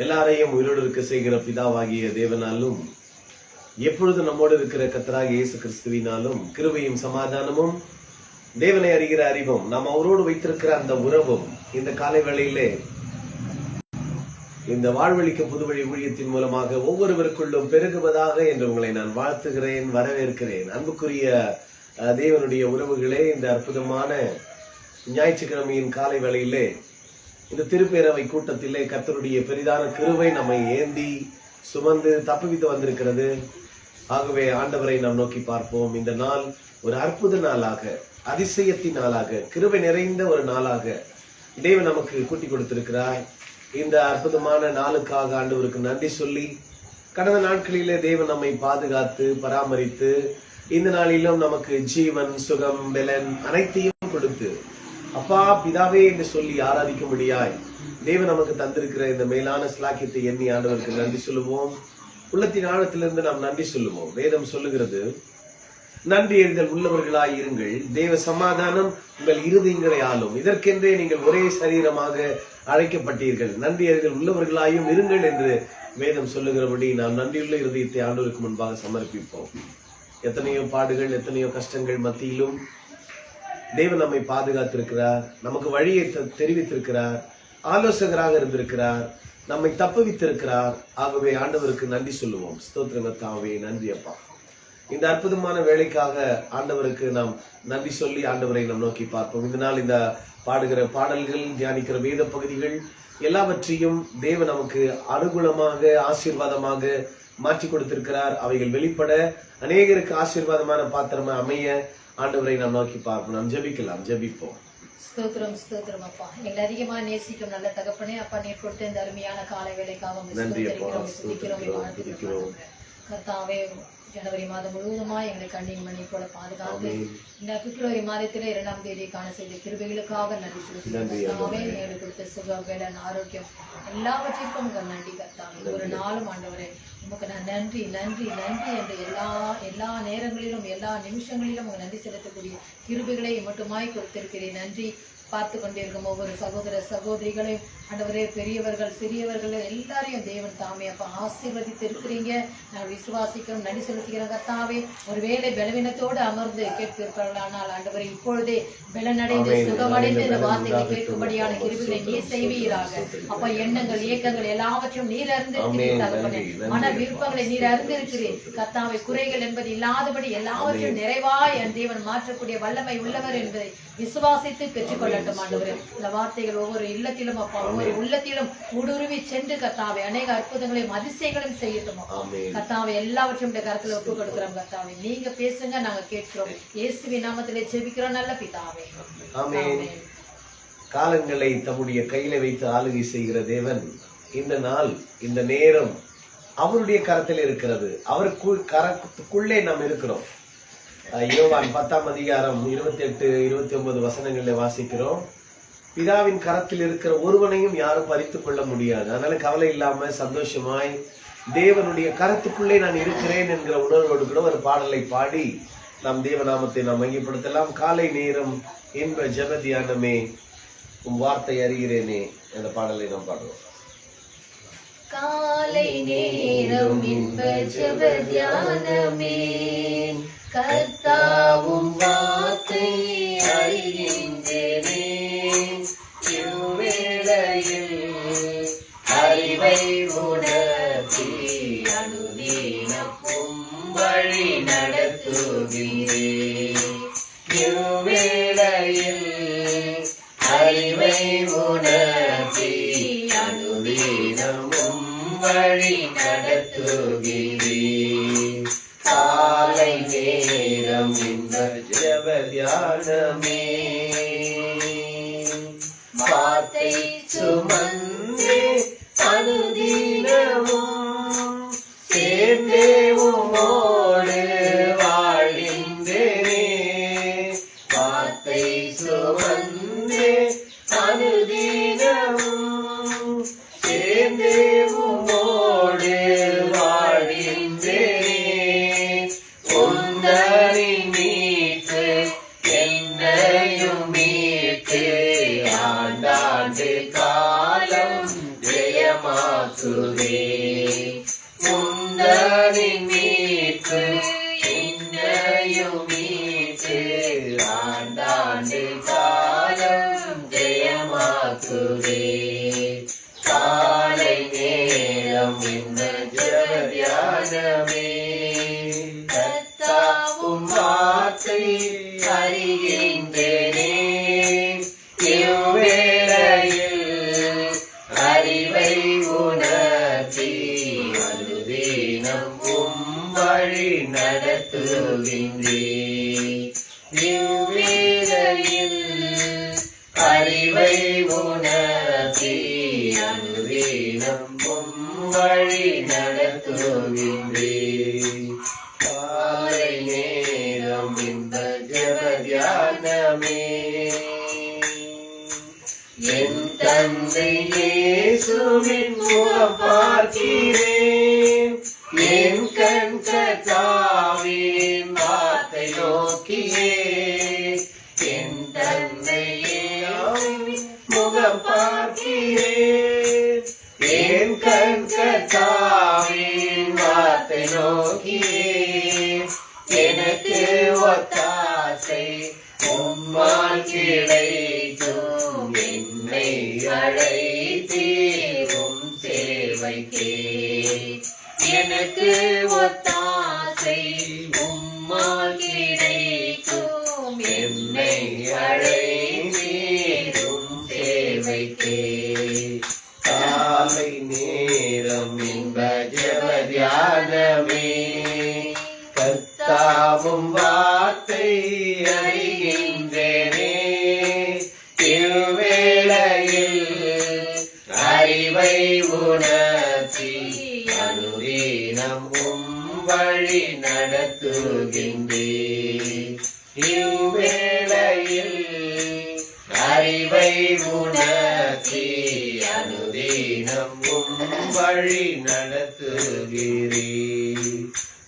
எல்லாரையும் உயிரோடு இருக்க செய்கிற பிதாவாகிய தேவனாலும் எப்பொழுது நம்மோடு இருக்கிற கர்த்தராகிய இயேசு கிறிஸ்துவினாலும் கிருபையும் சமாதானமும் தேவனை அறிகிற அறிவும் நாம் அவரோடு வைத்திருக்கிற அந்த உறவும் இந்த காலை வேளையிலே இந்த வாழ்வழிக்க புதுவழி ஊழியத்தின் மூலமாக ஒவ்வொருவருக்குள்ளும் பெருகுவதாக என்று உங்களை நான் வாழ்த்துகிறேன், வரவேற்கிறேன். அன்புக்குரிய தேவனுடைய உறவுகளே, இந்த அற்புதமான ஞாயிற்றுக்கிழமையின் காலை வேளையிலே இந்த திருப்பேரவை கூட்டத்திலே கர்த்தருடைய பெரிதான கிருபை நம்மை ஏந்தி சுமந்து தப்புவித்து வந்திருக்கிறது. ஆகவே ஆண்டவரை நாம் நோக்கி பார்ப்போம். இந்த நாள் ஒரு அற்புத நாளாக, அதிசயத்தின் நாளாக, கிருபை நிறைந்த ஒரு நாளாக தேவன் நமக்கு கூட்டி கொடுத்திருக்கிறார். இந்த அற்புதமான நாளுக்காக ஆண்டவருக்கு நன்றி சொல்லி, கடந்த நாட்களிலே தேவன் நம்மை பாதுகாத்து பராமரித்து இந்த நாளிலும் நமக்கு ஜீவன், சுகம், பலன் அனைத்தையும் கொடுத்து அப்பா பிதாவே என்று சொல்லி ஆராதிக்கும்படியாய் தேவன் நமக்கு தந்திருக்கிற இந்த மேலான ஸ்லாக்கியத்தை எண்ணி ஆண்டவருக்கு நன்றி சொல்லுவோம். உள்ளத்தின் ஆழத்திலிருந்து நாம் நன்றி சொல்லுவோம். வேதம் சொல்லுகிறது, நன்றி எறிதல் உள்ளவர்களாய் இருங்கள், தேவ சமாதானம் உங்கள் இருதயங்களை ஆளும், இதற்கென்றே நீங்கள் ஒரே சரீரமாக அழைக்கப்பட்டீர்கள், நன்றி எறிதல் உள்ளவர்களாயும் இருங்கள் என்று வேதம் சொல்லுகிறபடி நாம் நன்றியுள்ள இருதயத்தை ஆண்டவருக்கு முன்பாக சமர்ப்பிப்போம். எத்தனையோ பாடுகள், எத்தனையோ கஷ்டங்கள் மத்தியிலும் தேவன் நம்மை பாதுகாத்திருக்கிறார், நமக்கு வழியை தெரிவித்திருக்கிறார், ஆலோசகராக இருந்திருக்கிறார், நம்மை தப்புவித்திருக்கிறார். ஆகவே ஆண்டவருக்கு நன்றி சொல்லுவோம். ஸ்தோத்திரத்தாவே, நன்றி அப்பா. இந்த அற்புதமான வேலைக்காக ஆண்டவருக்கு நாம் நன்றி சொல்லி ஆண்டவரை நாம் நோக்கி பார்ப்போம். இந்த நாள் இந்த பாடுகிற பாடல்கள், தியானிக்கிற வேத பகுதிகள் எல்லாவற்றையும் தேவன் நமக்கு அனுகூலமாக, ஆசீர்வாதமாக மாற்றி கொடுத்திருக்கிறார். அவைகள் வெளிப்பட அநேகருக்கு ஆசீர்வாதமான பாத்திரமா அமைய ஆண்டவரை நாம் நோக்கி பார்ப்போம். நாம் ஜெபிக்கலாம். ஜெபிப்போம். ஸ்தோத்திரம், ஸ்தோத்திரம் அப்பா. எங்களை அதிகமா நேசிக்கும் நல்ல தகப்பனே, அப்பா நீர் கொடுத்த இந்த அருமையான காலை வேலைக்காக நன்றி அப்பா. கர்த்தாவே, ஜனவரி மாதம் முழுவதுமா எங்களை கண்ணின் மணி போல பாதுகாத்து இந்த பிப்ரவரி மாதத்திலே 2ஆம் தேதி காண செய்த கிருபைகளுக்காக நன்றி சொல்லுகிறோம். எங்களுக்கு கொடுத்த சுகம், வேலன், ஆரோக்கியம் எல்லாவற்றிற்கும் நன்றி கர்த்தாவே. ஒரு நாளும் ஆண்டவரே உமக்கு நான் நன்றி நன்றி நன்றி என்று எல்லா நேரங்களிலும் எல்லா நிமிஷங்களிலும் உங்க நன்றி செலுத்தக்கூடிய கிருபைகளை மட்டுமாய் கொடுத்திருக்கிறேன். நன்றி. பார்த்து கொண்டிருக்கும் ஒவ்வொரு சகோதர சகோதரிகளையும் ஆண்டவரே, பெரியவர்கள் சிறியவர்கள் எல்லாரையும் தேவன் தாமே அப்பா ஆசீர்வதித்து இருக்கிறீங்க. நான் விசுவாசிக்கிறோம், நன்றி செலுத்துகிறோம் கர்த்தாவே. ஒருவேளை பலவீனத்தோடு அமர்ந்து கேட்பிருப்பார்கள், ஆண்டவரை இப்பொழுதே பலனடைந்து சுகமடைந்து இந்த வார்த்தைகளை கேட்கும்படியான கிருபைகளை நீர் செய்வீராக. அப்ப எண்ணங்கள், இயக்கங்கள் எல்லாவற்றையும் நீர் அறிந்திருக்கிறீர்கள். மன விருப்பங்களை நீர் அறிந்திருக்கிறீர் கர்த்தாவே. குறைகள் என்பது இல்லாதபடி எல்லாவற்றையும் நிறைவாய் என் தேவன் மாற்றக்கூடிய வல்லமை உள்ளவர் என்பதை விசுவாசித்து பெற்றுக்கொள்ளட்டும் ஆண்டவரே. இந்த வார்த்தைகள் ஒவ்வொரு இல்லத்திலும் அப்பா, ஒவ்வொரு உள்ளத்திலும் ஊடுருவி சென்று கர்த்தாவே அநேக அற்புதங்களையும் அதிசயங்களையும் செய்யட்டும் கர்த்தாவே. எல்லாவற்றையும் கருத்துல ஒப்பு கொடுக்கிறோம் கர்த்தாவே. நீங்க பேசுங்க, நாங்க கேட்கிறோம். இயேசுவின் நாமத்திலே ஜெபிக்கிறோம் நல்ல பிதாவே. ஆமென். காலங்களை தம்முடைய கையில வைத்து ஆளுகை செய்கிற தேவன் இந்த நாள், இந்த நேரம் அவருடைய கரத்தில் இருக்கிறது. கரத்துக்குள்ளே நாம் இருக்கிறோம். யோவான் 10ஆம் அதிகாரம் 28, 29 வசனங்களில் வாசிக்கிறோம். பிதாவின் கரத்தில் இருக்கிற ஒருவனையும் யாரும் பறித்துக் கொள்ள முடியாது. அதனால கவலை இல்லாம சந்தோஷமாய் தேவனுடைய கரத்துக்குள்ளே நான் இருக்கிறேன் என்கிற உணர்வோடு கூட ஒரு பாடலை பாடி நாம் தேவநாமத்தை நாம் மையப்படுத்தலாம். காலை நேரம் இன்ப ஜெப தியானமே, உம் வார்த்தை அறிகிறேனே என்ற பாடலை நாம் பாடுவோம். காலை நேரம் இன்ப ஜெப தியானமே, கர்த்தாவும் வார்த்தை அறிகின்றேனே, இவ்வேளையில் அறிவை உணர்த்தி அனுதினமும் வழி நடத்துகிறேன். இவ்வேளையில் அறிவை உணர்த்தி அனுதினமும் வழி நடத்துகிறேன். காலை நேரம் இந்த ஜெப தியானமே, வார்த்தை சுமந்தே அனுதினமும் சேர்ந்தே உம்மோடு வாழ்கின்றேனே. வார்த்தை சுமந்தே அனுதினமும் சேர்ந்தே உம்மோடு வாழ்கின்றேனே. உந்தரின் மீட்பு என்னையும் மீட்டு ஆண்டாண்டு காலம் ஜெயமாக்குதே. உந்தனின் மீட்பு என்னையும் மீட்டு ஆண்டாண்டு காலம் ஜெயமாக்குதே. காலை நேரம் இந்த ஜெப தியானமே கர்த்தாவும் வார்த்தை அறிகின்றேனே. இவ்வேளையில் அறிவை உணர்த்தி அனுதினம் வழி நடத்துகின்றே. இவ்வேளையில் அறிவை உணர்த்தி அனுதினம் வழி நடத்துகின்றே. காலை நேரம் இந்த ஜெப தியானமே என் தந்தை இயேசுவின் முகம் பார்க்கிறேன். என் கண் கர்த்தாவின் வார்த்தை நோக்கியே என் தந்தை இயேசுவின் முகம் பார்க்கிறேன். என் கண் கர்த்தாவின் வார்த்தை நோக்கியே எனக்கு ஒத்தாசை உம்மால் கிடைக்கும். என்னை அழைத்தீரும் சேவைக்கே எனக்கு ஒத்தாசை உம்மால் கிடைக்கும். என்னை அழைத்தீரும் சேவைக்கே. காலை நேரம் இன்ப ஜெப தியானமே கர்த்தாவும் வார்த்தை அறிகின்றேனே. இவ்வேளையில் அறிவை உணர்த்தி அனுதினம் வழி நடத்துகின்றே. இவ்வேளையில் அறிவை உணர்த்தி அனுதினம் வழி நடத்துகிறே.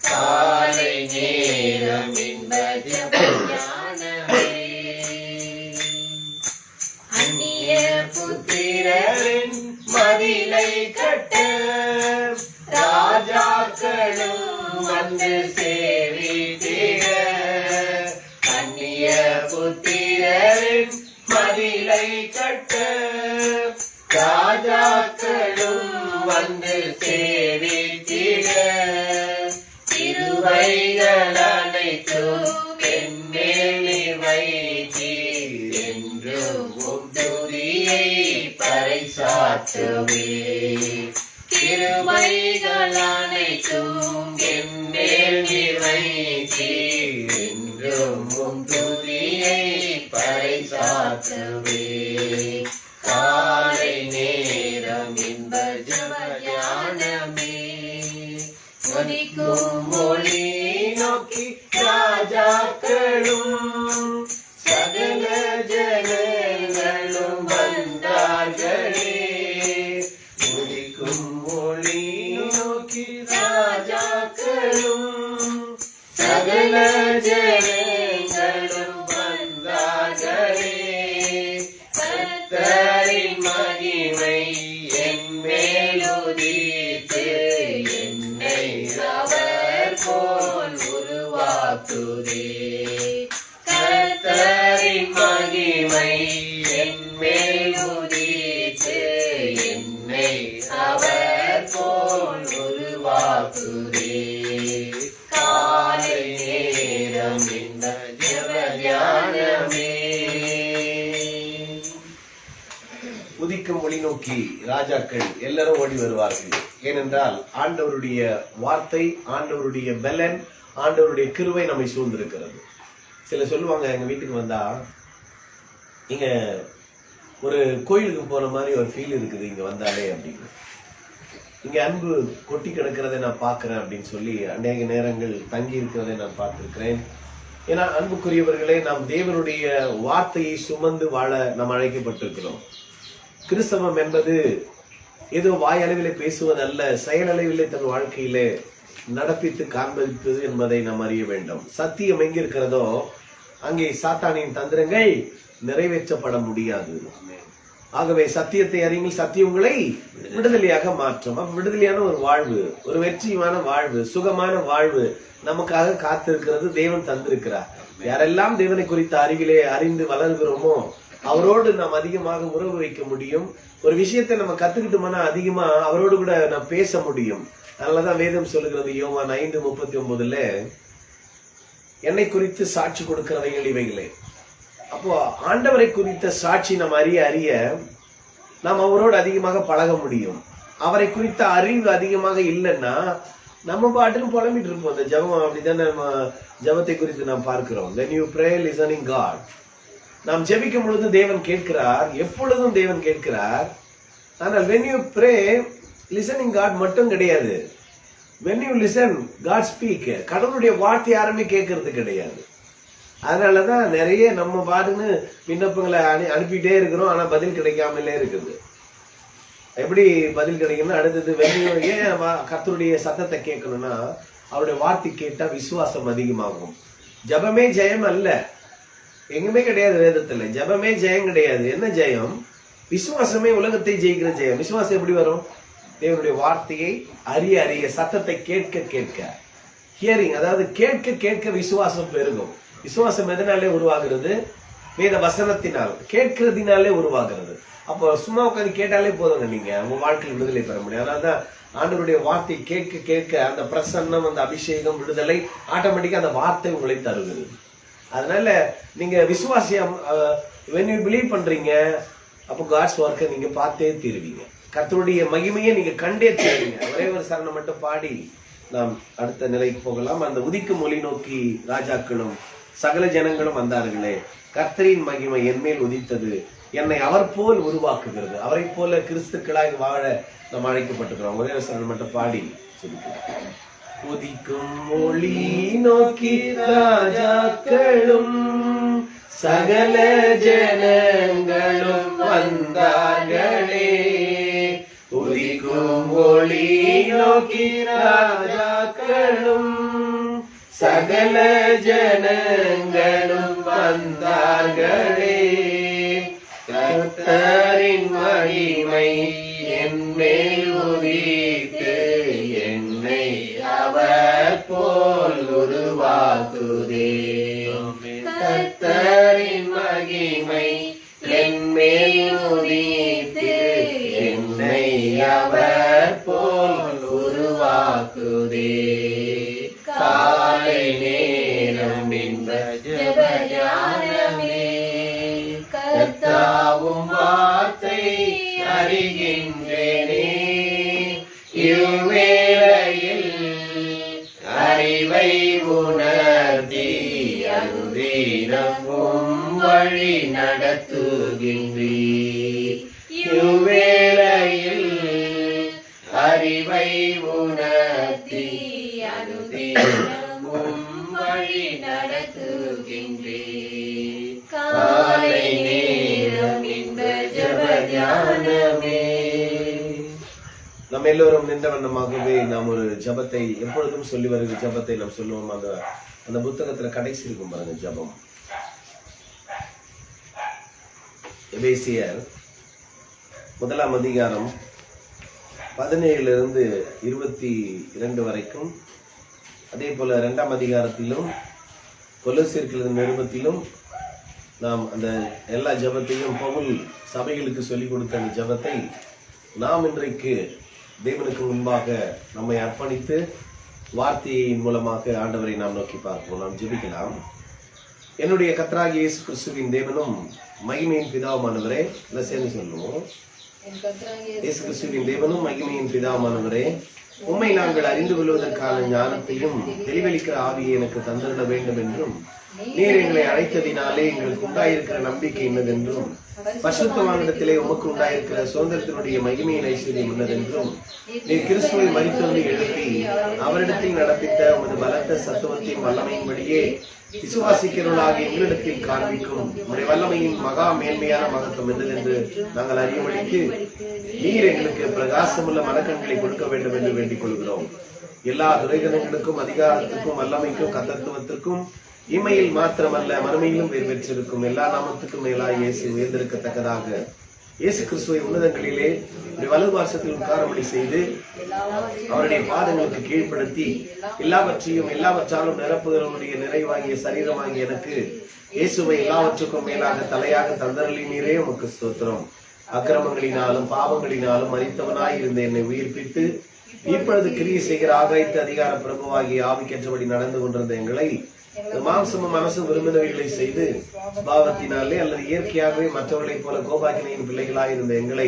காலை நேரம் இந்த ஜெப தியானமே அந்நிய புத்திரரின் மதிலை கட்ட ராஜாக்களும் வந்து சேவித்திட. அந்நிய புத்திரரின் மதிலை கட்ட ராஜாக்களும் வந்து சேவித்திட. திருவைகள் அனைத்தும் என்மேல் வைத்தீர் என்றும் உம் துதியை பறைசாற்றுவே. திருவைகள் அனைத்தும் என்மேல் வைத்தீர் என்றும் உம் துதியை பறைசாற்றுவே. காலை நேரம் இன்ப ஜெப தியானமே ஒலிக்கும் ஒளி நோக்கி ராஜாக்களும் சகல ஜனங்களும் வந்தார்களே. ஒலிக்கும் ஒளி நோக்கி ராஜாக்களும் சகல ஜனங்களும் வந்தார்களே. கர்த்தரின் மகிமை என் மேலுதித்து என்னை அவர் போல் உருவாக்குதே. கர்த்தரின் மகிமை என் மேலுதித்து என்னை அவர் போல் உருவாக்குதே. காலை நேரம் இந்த ஜெப தியானமே உதிக்கும் ஒளி நோக்கி ராஜாக்கள் எல்லாரும் ஓடி வருவார்கள். ஏனென்றால் ஆண்டவருடைய வார்த்தை, ஆண்டவருடைய பலன், ஆண்டவருடைய கிருபை நம்மை சூழ்ந்திருக்கிறது. சில சொல்லுவாங்க, எங்க வீட்டுக்கு வந்தா இங்க ஒரு கோயிலுக்கு போன மாதிரி ஒரு ஃபீல் இருக்குது இங்க வந்தாலே அப்படின்னு. இங்க அன்பு கொட்டி கிடக்கிறதை நான் பாக்குறேன் அப்படின்னு சொல்லி அநேக நேரங்கள் தங்கி இருக்கிறதை நான் பார்த்திருக்கிறேன். ஏன்னா அன்புக்குரியவர்களே, நாம் தேவனுடைய வார்த்தையை சுமந்து வாழ நாம் அழைக்கப்பட்டிருக்கிறோம். கிறிஸ்தவம் என்பது ஏதோ வாயளவிலே பேசுவதல்ல, செயலளவிலே தன் வாழ்க்கையிலே நடப்பித்து காண்பிப்பது என்பதை நாம் அறிய வேண்டும். சத்தியம் எங்கிருக்கிறதோ அங்கே சாத்தானின் தந்திரங்கள் நிறைவேற்றப்பட முடியாது. ஆகவே சத்தியத்தை அறியுங்கள், சத்தியம் உங்களை விடுதலையாக மாற்றும். அப்ப விடுதலையான ஒரு வாழ்வு, ஒரு வெற்றியான வாழ்வு, சுகமான வாழ்வு நமக்காக காத்திருக்கிறது. தேவன் தந்திருக்கிறார். யாரெல்லாம் தேவனை குறித்த அறிவிலே அறிந்து வளர்கிறோமோ அவரோடு நாம் அதிகமாக உறவு வைக்க முடியும். ஒரு விஷயத்தை நம்ம கத்துக்கிட்டோம்னா அதிகமா அவரோடு கூட நாம் பேச முடியும். அதனாலதான் வேதம் சொல்லுகிறது யோவான் 5:39 என்னை குறித்து சாட்சி கொடுக்கிறவைகள் இவைகளே. அப்போ ஆண்டவரை குறித்த சாட்சி நம்ம அறிய அறிய நாம் அவரோடு அதிகமாக பழக முடியும். அவரை குறித்த அறிவு அதிகமாக இல்லைன்னா நம்ம பாட்டுன்னு புலம்பிட்டு இருப்போம். அந்த ஜபம் அப்படிதான் நம்ம ஜபத்தை குறித்து நாம் பார்க்கிறோம். when you pray listening God, நாம் ஜெபிக்கும் பொழுது தேவன் கேட்கிறார், எப்பொழுதும் தேவன் கேட்கிறார். ஆனால் when you pray listening God மட்டும் கிடையாது. when you listen God speak, கடவுளுடைய வார்த்தை யாருமே கேட்கறது கிடையாது. அதனாலதான் நிறைய நம்ம பாட்டுன்னு விண்ணப்பங்களை அனுப்பிட்டே இருக்கிறோம், ஆனா பதில் கிடைக்காமலே இருக்குது. எப்படி பதில் கிடைக்கும்னா அடுத்தது ஏன் கர்த்தருடைய சத்தத்தை கேட்கணும்னா அவருடைய வார்த்தை கேட்டா விசுவாசம் அதிகமாகும். ஜபமே ஜெயம் அல்ல, எங்குமே கிடையாது வேதத்துல. ஜபமே ஜெயம் கிடையாது. என்ன ஜெயம்? விசுவாசமே உலகத்தை ஜெயிக்கிற ஜெயம். விசுவாசம் எப்படி வரும்? தேவனுடைய வார்த்தையை அறிய அறிய, சத்தத்தை கேட்க கேட்க, ஹியரிங், அதாவது கேட்க கேட்க விசுவாசம் பெருகும். விசுவாசம் எதனாலே உருவாகிறது? வேத வசனத்தினால், கேட்கிறதுனாலே உருவாகிறது. அப்போ சும்மா உட்காந்து கேட்டாலே போதுங்க, நீங்க உங்க வாழ்க்கையில் விடுதலை பெற முடியும். அதனாலதான் ஆண்டவருடைய வார்த்தை கேட்க கேட்க அந்த பிரசன்னம், அந்த அபிஷேகம், விடுதலை ஆட்டோமேட்டிக்கா அந்த வார்த்தை உங்களை தருகிறது. அதனால நீங்க விசுவாசியம் when you believe பண்றீங்க, அப்போ காட்ஸ் ஒர்க்கை நீங்க பார்த்தே தீருவீங்க. கர்த்தருடைய மகிமையை நீங்க கண்டே தீருவீங்க. ஒரே ஒரு சரணம் மட்டும் பாடி நாம் அடுத்த நிலைக்கு போகலாம். அந்த உதிக்கும் ஒளி நோக்கி ராஜாக்களும் சகல ஜனங்களும் வந்தார்களே, கர்த்தரின் மகிமை என்மேல் உதித்தது, என்னை அவர் போல் உருவாக்குகிறது. அவரை போல கிறிஸ்துக்களாய் வாழ நாம் அழைக்கப்பட்டிருக்கிறோம். ஒரே சரணம் மட்டும் பாடி சொல்லிக்கிறோம். உதிக்கும் ஒளி நோக்கி ராஜாக்களும் சகல ஜனங்களும் வந்தார்களே, உதிக்கும் ஒளி நோக்கி ராஜாக்களும் சகல ஜனங்களும் வந்தார்களே, கர்த்தரின் மகிமை என்மேல் உதித்து என்னை அவர் போல் உருவாக்குதே. கர்த்தரின் மகிமை என்மேல் உதித்து என்னை அவர் போல் உருவாக்குதே. காலை நேரம் இன்ப ஜெப தியானமே, கர்த்தாவும் வார்த்தை அறிகின்றேனே, இவ்வேளையில் அறிவை உணர்த்தி அனுதினமும் வழி நடத்துகின்றீர். இவ்வேளையில் அறிவை உணர்த்தி அனுதினமும் வழி நடத்துகின்றீர். காலை நேரம் இந்த ஜெப தியானமே. நம்ம எல்லோரும் நின்ற வண்ணமாகவே நாம் ஒரு ஜபத்தை எப்பொழுதும் சொல்லி வருகிற ஜபத்தை நாம் சொல்லுவோம். அந்த புத்தகத்துல கடைசி இருக்கும் பாருங்க ஜபம். எபேசியர் 1 அதிகாரம் 17 22 வரைக்கும், அதே போல 2 அதிகாரத்திலும் கொலோசியர் நிருபத்திலும் நாம் அந்த எல்லா ஜபத்தையும் பவுல் சபைகளுக்கு சொல்லிக் கொடுத்த அந்த ஜபத்தை நாம் இன்றைக்கு தேவனுக்கு முன்பாக நம்மை அர்ப்பணித்து வார்த்தையின் மூலமாக ஆண்டவரை நாம் நோக்கி பார்ப்போம். நாம் ஜெபிக்கலாம். என்னுடைய கர்த்தராகிய இயேசு கிறிஸ்துவின் தேவனும் மகிமையின் பிதாவுமானவரே, சேர்ந்து சொல்லுவோம். இயேசு கிறிஸ்துவின் தேவனும் மகிமையின் பிதாவுமானவரே, உம்மை நாங்கள் அறிந்து கொள்வதற்கான ஞானத்தையும் தெளிவளிக்கிற ஆவியை எனக்கு தந்திருட வேண்டும் என்றும், நீர் எங்களை அழைத்ததினாலே எங்களுக்கு உண்டாயிருக்கிற நம்பிக்கை என்னதென்றும், பரிசுத்தவானிடத்திலே உமக்கு உண்டாயிருக்கிற சுதந்திரத்தினுடைய மகிமையின் ஐஸ்வர்யம் என்னதென்றும், நீர் கிறிஸ்துவை மரித்தோடு எழுப்பி அவரிடத்தில் நடப்பித்த உமது பலத்த சத்துவத்தின் வல்லமையின்படியே விசுவாசிக்கிறவர்களாக எங்களிடத்தில் காண்பிக்கும் உடைய வல்லமையின் மகா மேன்மையான மகத்துவம் என்னதென்று நாங்கள் அறியும்படிக்கு நீர் எங்களுக்கு பிரகாசமுள்ள மனக்கண்களை கொடுக்க வேண்டும் என்று வேண்டிக் கொள்கிறோம். எல்லா துரைகணங்களுக்கும் அதிகாரத்துக்கும் வல்லமைக்கும் கர்த்தத்துவத்திற்கும் இம்மையில் மாத்திரமல்ல மறுமையிலும் வேறு பெற்றிருக்கும் எல்லா நாமத்துக்கும் மேலாய் இயேசு உயர்ந்திருக்கத்தக்கதாக இயேசு கிறிஸ்துவை உன்னதங்களிலே வலது பார்சத்தில் உட்காரபடி செய்து அவருடைய பாதங்களுக்கு கீழ்ப்படுத்தி எல்லாவற்றாலும் நிரப்புதலுடைய நிறைவாகிய சரீரமாகிய எனக்கு இயேசுவை எல்லாவற்றுக்கும் மேலாக தலையாக தந்தருளினீரே உமக்கு ஸ்தோத்திரம். அக்கிரமங்களினாலும் பாவங்களினாலும் மரித்தவனாய் இருந்த என்னை உயிர்ப்பித்து இப்பொழுது கிரியை செய்கிற ஆகாயத்து அதிகார பிரபுவாகிய ஆவிக்கேற்றபடி நடந்து கொண்டிருந்த எங்களை மாம்சமும் மனசும் விரும்பினவைகளை செய்து பாவத்தினாலே அல்லது இயற்கையாகவே மற்றவர்களைப் போல கோபாக்கினையின் பிள்ளைகளாய் இருந்த எங்களை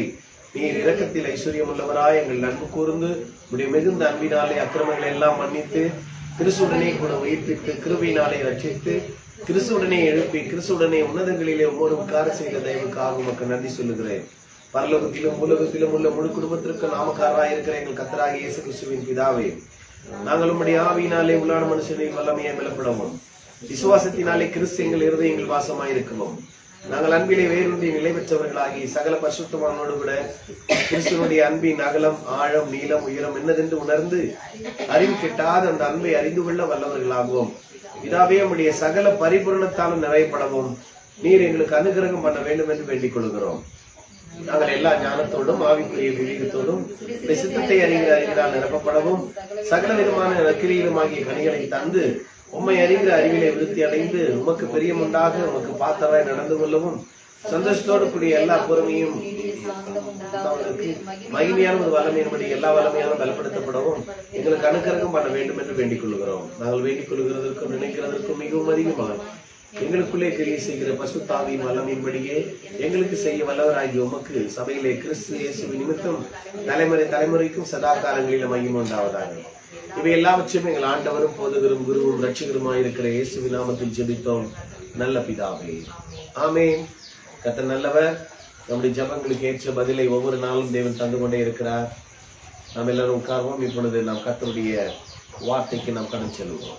நீர் இரக்கத்தில் ஐஸ்வர்யம் உள்ளவராய் எங்கள் அன்பு கூர்ந்து உடைய மிகுந்த அன்பினாலே அக்கிரமங்களை எல்லாம் மன்னித்து கிறிஸ்துடனே கூட உயிர்ப்பித்து கிருபையினாலே ரட்சித்து கிறிஸ்துடனே எழுப்பி கிறிஸ்துடனே உன்னதங்களிலே ஒவ்வொரு உட்கார செய்த தயவுக்காக உமக்கு நன்றி சொல்லுகிறேன். பரலோகத்திலும் உலகத்திலும் உள்ள முழு குடும்பத்திற்கு நாமக்காரராய் இருக்கிற எங்கள் கர்த்தராகிய இயேசு கிறிஸ்துவின் பிதாவே, நாங்கள் உம்முடைய ஆவியினாலே உள்ளான மனுஷனை வல்லமையை பலப்படவும் விசுவாசத்தினாலே கிறிஸ்து எங்கள் இருதயங்கள் வாசமாயிருக்கவும் நாங்கள் அன்பிலே வேரூன்றி நிலை பெற்றவர்களாகி சகல பரிசுத்தவானோடு கூட கிறிஸ்துவனுடைய அன்பின் அகலம் ஆழம் நீளம் உயரம் என்னதென்று உணர்ந்து அறிவு கெட்டாத அந்த அன்பை அறிந்து கொள்ள வல்லவர்களாகவும் இதாவே உம்முடைய சகல பரிபூரணத்தாலும் நிறையப்படவும் நீர் எங்களுக்கு அனுகிரகம் பண்ண வேண்டும் என்று வேண்டிக் கொள்கிறோம். நாங்கள் எல்லா ஞானத்தோடும் ஆவிக்குரிய விவேகத்தோடும் சித்தத்தை அறிகிற அறிவினால் நிரப்பப்படவும் சகல விதமான நற்கிரியிலுமாகிய கனிகளை தந்து உம்மை அறிகிற அறிவிலை விருத்தி அடைந்து உமக்கு பிரியமுண்டாக உமக்கு பார்த்தவாய் நடந்து கொள்ளவும் சந்தோஷத்தோடு கூடிய எல்லா பொறுமையும் மகிமையான ஒரு வல்லமையின்படி எல்லா வல்லமையாலும் பலப்படுத்தப்படவும் எங்களுக்கு அனுக்கிரகம் பண்ண வேண்டும் என்று வேண்டிக் கொள்கிறோம். நாங்கள் வேண்டிக் கொள்கிறதற்கும் நினைக்கிறதற்கும் மிகவும் அதிகமாக எங்களுக்குள்ளே கிரியை செய்கிற பசுத்தாவின் வல்லமையின்படியே எங்களுக்கு செய்ய வல்லவராகிய உமக்கு சபையிலே கிறிஸ்து இயேசுவின் நிமித்தம் தலைமுறைக்கும் சதா காலங்களிலும் மகிமை உண்டாவதாக. இவை எல்லாவற்றையும் எங்கள் ஆண்டவரும் போதகரும் குருவும் ரட்சகருமாய் இருக்கிற இயேசுவின் நாமத்தில் ஜெபித்தோம் நல்ல பிதாவே, ஆமென். கர்த்தர் நல்லவர். நம்முடைய ஜெபங்களுக்கு ஏற்ற பதிலை ஒவ்வொரு நாளும் தேவன் தந்து கொண்டே இருக்கிறார். நாம் எல்லாரும் உட்கார்வோம். இப்பொழுது நாம் கர்த்தருடைய வார்த்தைக்கு நாம் கடந்து செல்வோம்.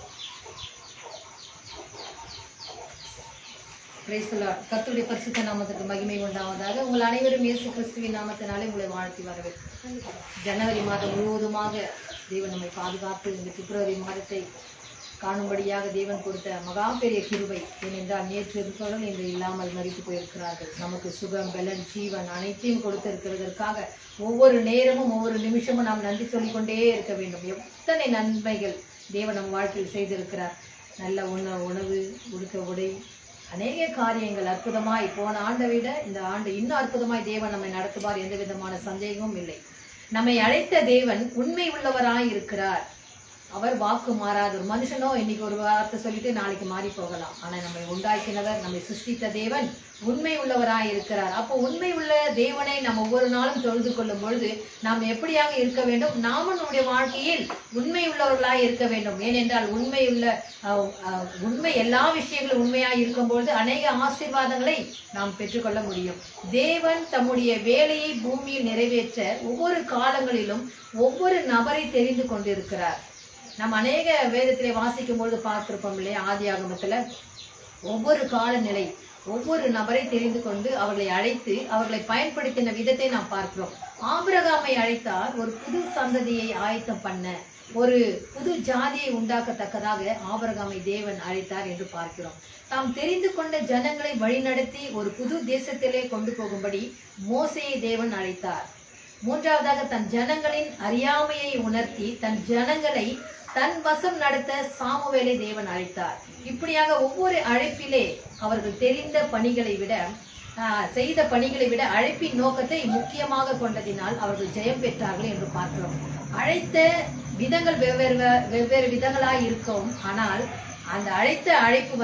கர்த்தருடைய பரிசுத்த நாமத்திற்கு மகிமை உண்டாவதாக. உங்கள் அனைவரும் இயேசு கிறிஸ்துவின் நாமத்தினாலே உங்களை வாழ்த்தி வரவேற்கிறேன். ஜனவரி மாதம் முழுவதுமாக தேவன் நம்மை பாதுகாத்து இந்த பிப்ரவரி மாதத்தை காணும்படியாக தேவன் கொடுத்த மகா பெரிய கிருபை. ஏனென்றால் நேற்று இருப்பவர்கள் இன்று இல்லாமல் மரித்து போயிருக்கிறார்கள். நமக்கு சுகம் பலன் ஜீவன் அனைத்தையும் கொடுத்திருக்கிறதற்காக ஒவ்வொரு நேரமும் ஒவ்வொரு நிமிஷமும் நாம் நன்றி சொல்லிக்கொண்டே இருக்க வேண்டும். எத்தனை நன்மைகள் தேவன் நம் வாழ்க்கையில் செய்திருக்கிறார். நல்ல உணவு, உடுக்க உடை, அநேக காரியங்கள் அற்புதமாய் போன ஆண்டை விட இந்த ஆண்டு இன்னும் அற்புதமாய் தேவன் நம்மை நடத்துவார். எந்த விதமான சந்தேகமும் இல்லை. நம்மை அழைத்த தேவன் உண்மை உள்ளவராய் இருக்கிறார். அவர் வாக்கு மாறாதவர். மனுஷனோ இன்னைக்கு ஒரு வார்த்தை சொல்லிட்டு நாளைக்கு மாறி போகலாம். ஆனா நம்மை உண்டாக்கினவர், நம்மை சிருஷ்டித்த தேவன் உண்மை உள்ளவராய் இருக்கிறார். அப்போ உண்மை உள்ள தேவனை நாம் ஒவ்வொரு நாளும் தொழுது கொள்ளும் பொழுது நாம் எப்படியாக இருக்க வேண்டும்? நாமும் நம்முடைய வாழ்க்கையில் உண்மை உள்ளவர்களாய் இருக்க வேண்டும். ஏனென்றால் உண்மை எல்லா விஷயங்களும் உண்மையாய் இருக்கும்பொழுது அநேக ஆசீர்வாதங்களை நாம் பெற்றுக்கொள்ள முடியும். தேவன் தம்முடைய வேலையை பூமியில் நிறைவேற்ற ஒவ்வொரு காலங்களிலும் ஒவ்வொரு நபரை தெரிந்து கொண்டிருக்கிறார். நாம் அநேக வேதத்திலே வாசிக்கும் பொழுது பார்த்திருப்போம் இல்லையா? ஆதி ஆகமத்துல ஒவ்வொரு காலநிலை ஒவ்வொரு நபரை தெரிந்து கொண்டு அவர்களை அழைத்து அவர்களை பயன்படுத்தின விதத்தை நாம் பார்க்கிறோம். ஆபிரகாமை அழைத்தார் ஒரு புது சந்ததியை ஆயத்தம் பண்ண, ஒரு புது ஜாதியை உண்டாக்கத்தக்கதாக ஆபிரகாமை தேவன் அழைத்தார் என்று பார்க்கிறோம். தாம் தெரிந்து கொண்ட ஜனங்களை வழிநடத்தி ஒரு புது தேசத்திலே கொண்டு போகும்படி மோசேயை தேவன் அழைத்தார். மூன்றாவதாக தன் ஜனங்களின் அறியாமையை உணர்த்தி தன் ஜனங்களை தன் வசம் நடத்த சாமுவேலை தேவன் அழைத்தார். இப்படியாக ஒவ்வொரு அழைப்பிலே அவர்கள் தெரிந்த பணிகளை விட செய்த பணிகளை விட அழைப்பின் நோக்கத்தை முக்கியமாக கொண்டதினால் அவர்கள் ஜெயம் பெற்றார்கள் என்று பார்க்கிறோம். அழைத்த விதங்கள் வெவ்வேறு விதங்களாய் இருக்கும். ஆனால் அந்த அழைப்பு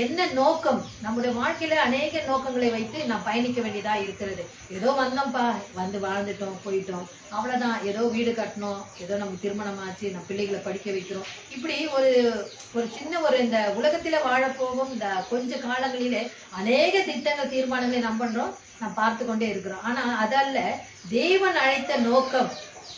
என்ன நோக்கம்? நம்முடைய வாழ்க்கையில அநேக நோக்கங்களை வைத்து நாம் பயணிக்க வேண்டியதா இருக்கிறது. ஏதோ வந்தோம்ப்பா, வந்து வாழ்ந்துட்டோம், போயிட்டோம், அவ்வளவுதான். ஏதோ வீடு கட்டணும், ஏதோ நம்ம திருமணம் ஆச்சு, நம்ம பிள்ளைகளை படிக்க வைக்கிறோம். இப்படி ஒரு சின்ன இந்த உலகத்தில வாழப்போகும் இந்த கொஞ்ச காலங்களிலே அநேக திட்டங்கள், தீர்மானங்களை நாம் பண்றோம், நாம் பார்த்து கொண்டே இருக்கிறோம். ஆனா அதல்ல தேவன் அழைத்த நோக்கம்.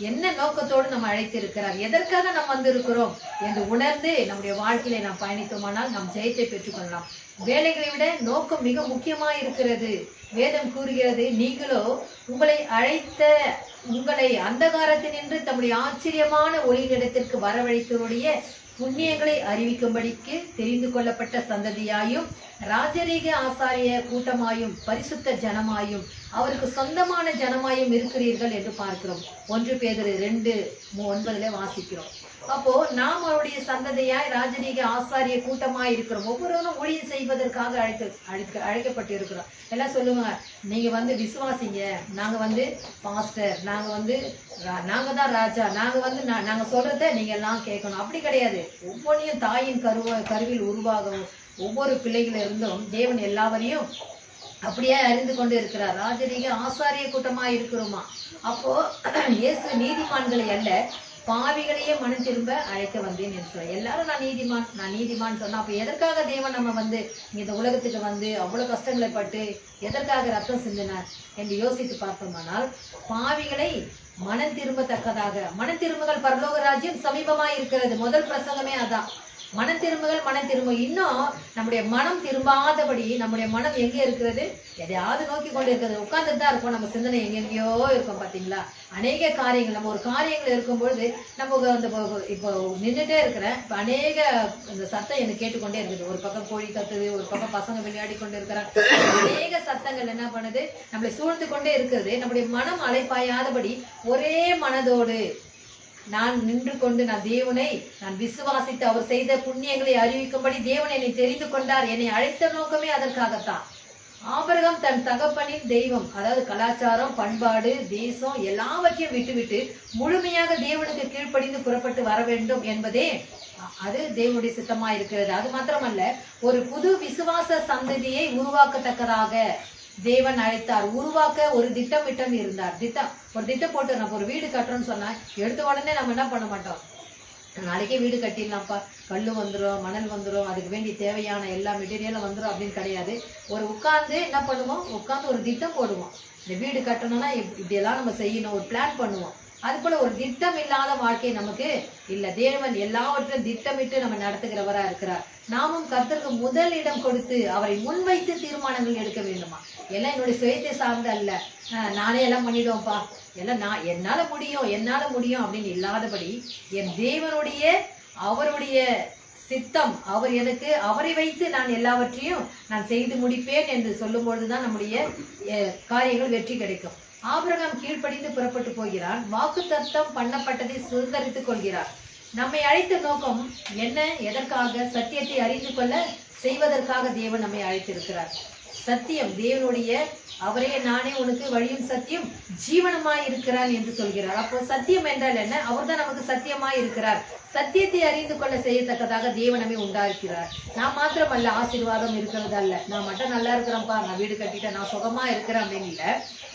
என்ன நோக்கத்தோடு நம்ம அழைத்திருக்கிறார், எதற்காக நாம் வந்திருக்கிறோம் என்று உணர்ந்து நம்முடைய வாழ்க்கையில நாம் பயணித்தோமானால் நாம் ஜெயத்தை பெற்றுக்கொள்ளலாம். வேலைகளை விட நோக்கம் மிக முக்கியமாக இருக்கிறது. வேதம் கூறுகிறது, நீங்களோ உங்களை அந்தகாரத்தினின்று தம்முடைய ஆச்சரியமான ஒளியிடத்திற்கு வரவழைத்தவருடைய புண்ணியங்களை அறிவிக்கும்படிக்கு தெரிந்து கொள்ளப்பட்ட சந்ததியாயும் ராஜரீக ஆசாரிய கூட்டமாயும் பரிசுத்த ஜனமாயும் அவருக்கு சொந்தமான ஜனமாயும் இருக்கிறீர்கள் என்று பார்க்கிறோம். 1 பேதுரு 2:9 வாசிக்கிறோம். அப்போ நாம் அவருடைய சந்ததியாய் ராஜரீக ஆசாரிய கூட்டமாய் இருக்கிறோம். ஒவ்வொருவரும் ஊழியம் செய்வதற்காக அழைக்கப்பட்டு இருக்கிறோம். எல்லாம் சொல்லுவாங்க, நீங்க விசுவாசிங்க, நாங்க பாஸ்டர், நாங்க தான் ராஜா, நாங்க சொல்றத நீங்க எல்லாம் கேட்கணும். அப்படி கிடையாது. ஒவ்வொன்றையும் தாயின் கருவில் உருவாகவும் ஒவ்வொரு பிள்ளைகள் இருந்தும் தேவன் எல்லாவரையும் அப்படியே அறிந்து கொண்டு இருக்கிறார். ராஜரீக ஆசாரிய கூட்டமா இருக்கிறோமா? அப்போ இயேசு நீதிமான்களை அல்ல, பாவிகளையே மனம் திரும்ப அழைக்க வந்தேன் என்று சொல்ல. எல்லாரும் நான் நீதிமான் சொன்னா, அப்ப எதற்காக தேவன் நம்ம இந்த உலகத்துக்கு அவ்வளவு கஷ்டங்களை பட்டு எதற்காக ரத்தம் சிந்தினார் என்று யோசித்து பார்த்தோமானால், பாவிகளை மனம் திரும்பத்தக்கதாக. மனம் திரும்புகள் பரலோக ராஜ்யம் சமீபமாய் இருக்கிறது. முதல் பிரசங்கமே அதான், மனம் திரும்ப. இன்னும் நம்முடைய மனம் திரும்பாதபடி நம்முடைய மனம் எங்கே இருக்கிறது? எதையாவது நோக்கி கொண்டு இருக்கிறது. உட்கார்ந்துட்டு தான் இருக்கும், நம்ம சிந்தனை எங்கெங்கயோ இருக்கும். பாத்தீங்களா? அநேக காரியங்கள் நம்ம ஒரு காரியங்கள் இருக்கும்பொழுது நம்ம இப்போ நின்றுட்டே இருக்கிறேன், இப்போ அநேக இந்த சத்தம் எனக்கு கேட்டுக்கொண்டே இருக்குது. ஒரு பக்கம் கோழி கத்துது, ஒரு பக்கம் பசங்க விளையாடி கொண்டு இருக்கிறாங்க. அநேக சத்தங்கள் என்ன பண்ணுது? நம்மளை சூழ்ந்து கொண்டே இருக்கிறது. நம்முடைய மனம் அலைப்பாயாதபடி ஒரே மனதோடு நான் நின்று கொண்டு நான் தேவனை விசுவாசித்து அவர் செய்த புண்ணியங்களை அறிவிக்கும்படி தேவன் என்னை தெரிந்து கொண்டார். என்னை அழைத்த நோக்கமே அதற்காகத்தான். ஆபிரகாம் தன் தகப்பனின் தெய்வம், அதாவது கலாச்சாரம், பண்பாடு, தேசம் எல்லாவற்றையும் விட்டுவிட்டு முழுமையாக தேவனுக்கு கீழ்ப்படிந்து புறப்பட்டு வர வேண்டும் என்பதே அது தேவனுடைய சித்தமா இருக்கிறது. அது மாத்திரமல்ல, ஒரு புது விசுவாச சந்ததியை உருவாக்கத்தக்கதாக தேவன் அழைத்தார். உருவாக்க ஒரு திட்டம் இருந்தார். ஒரு திட்டம் போட்டு நம்ம ஒரு வீடு கட்டுறோம்னு சொன்னா எடுத்த உடனே நம்ம என்ன பண்ண மாட்டோம், நாளைக்கே வீடு கட்டிடலாம்ப்பா, கல்லு வந்துடும், மணல் வந்துடும், அதுக்கு வேண்டி தேவையான எல்லா மெட்டீரியலும் வந்துடும் அப்படின்னு கிடையாது. உட்கார்ந்து என்ன பண்ணுவோம், உட்கார்ந்து ஒரு திட்டம் போடுவோம். இந்த வீடு கட்டணும்னா இப்படியெல்லாம் நம்ம செய்யணும், ஒரு பிளான் பண்ணுவோம். அது போல ஒரு திட்டம் இல்லாத வாழ்க்கை நமக்கு இல்ல. தேவன் எல்லாவற்றையும் திட்டமிட்டு நம்ம நடத்துகிறவரா இருக்கிறார். நாமும் கர்த்தருக்கு முதலிடம் கொடுத்து அவரை முன்வைத்து தீர்மானங்கள் எடுக்க வேண்டுமா? எல்லாம் என்னுடைய சுயத்தை சார்ந்த அல்ல, நானே எல்லாம் பண்ணிடுவோம்ப்பா, எல்லாம் என்னால முடியும் அப்படின்னு இல்லாதபடி என் தேவனுடைய அவருடைய சித்தம், அவரை வைத்து நான் எல்லாவற்றையும் நான் செய்து முடிப்பேன் என்று சொல்லும் பொழுதுதான் நம்முடைய காரியங்கள் வெற்றி கிடைக்கும். ஆபிரகாம் கீழ்ப்படிந்து புறப்பட்டு போகிறான். வாக்கு தத்தம் பண்ணப்பட்டதை சுதந்திரித்துக் கொள்கிறார். நம்மை அழைத்த நோக்கம் என்ன? எதற்காக? சத்தியத்தை அறிந்து கொள்ள செய்வதற்காக தேவன் நம்மை அழைத்திருக்கிறார். சத்தியம் தேவனுடைய அவரே நானே உனக்கு வழியும் சத்தியம் ஜீவனமாய் இருக்கிறான் என்று சொல்கிறார். அப்போ சத்தியம் என்றால் என்ன? அவர் தான் நமக்கு சத்தியமாய் இருக்கிறார். சத்தியத்தை அறிந்து கொள்ள செய்யத்தக்கதாக தேவனமே உண்டாஇருக்கிறார். நான் மாத்திரமல்ல ஆசீர்வாதம் இருக்கிறது அல்ல, நான் மட்டும் நல்லா இருக்கிறேன்ப்பா, நான் வீடு கட்டிட்டேன், நான் சுகமா இருக்கிறேன் அப்படின்னு இல்லை.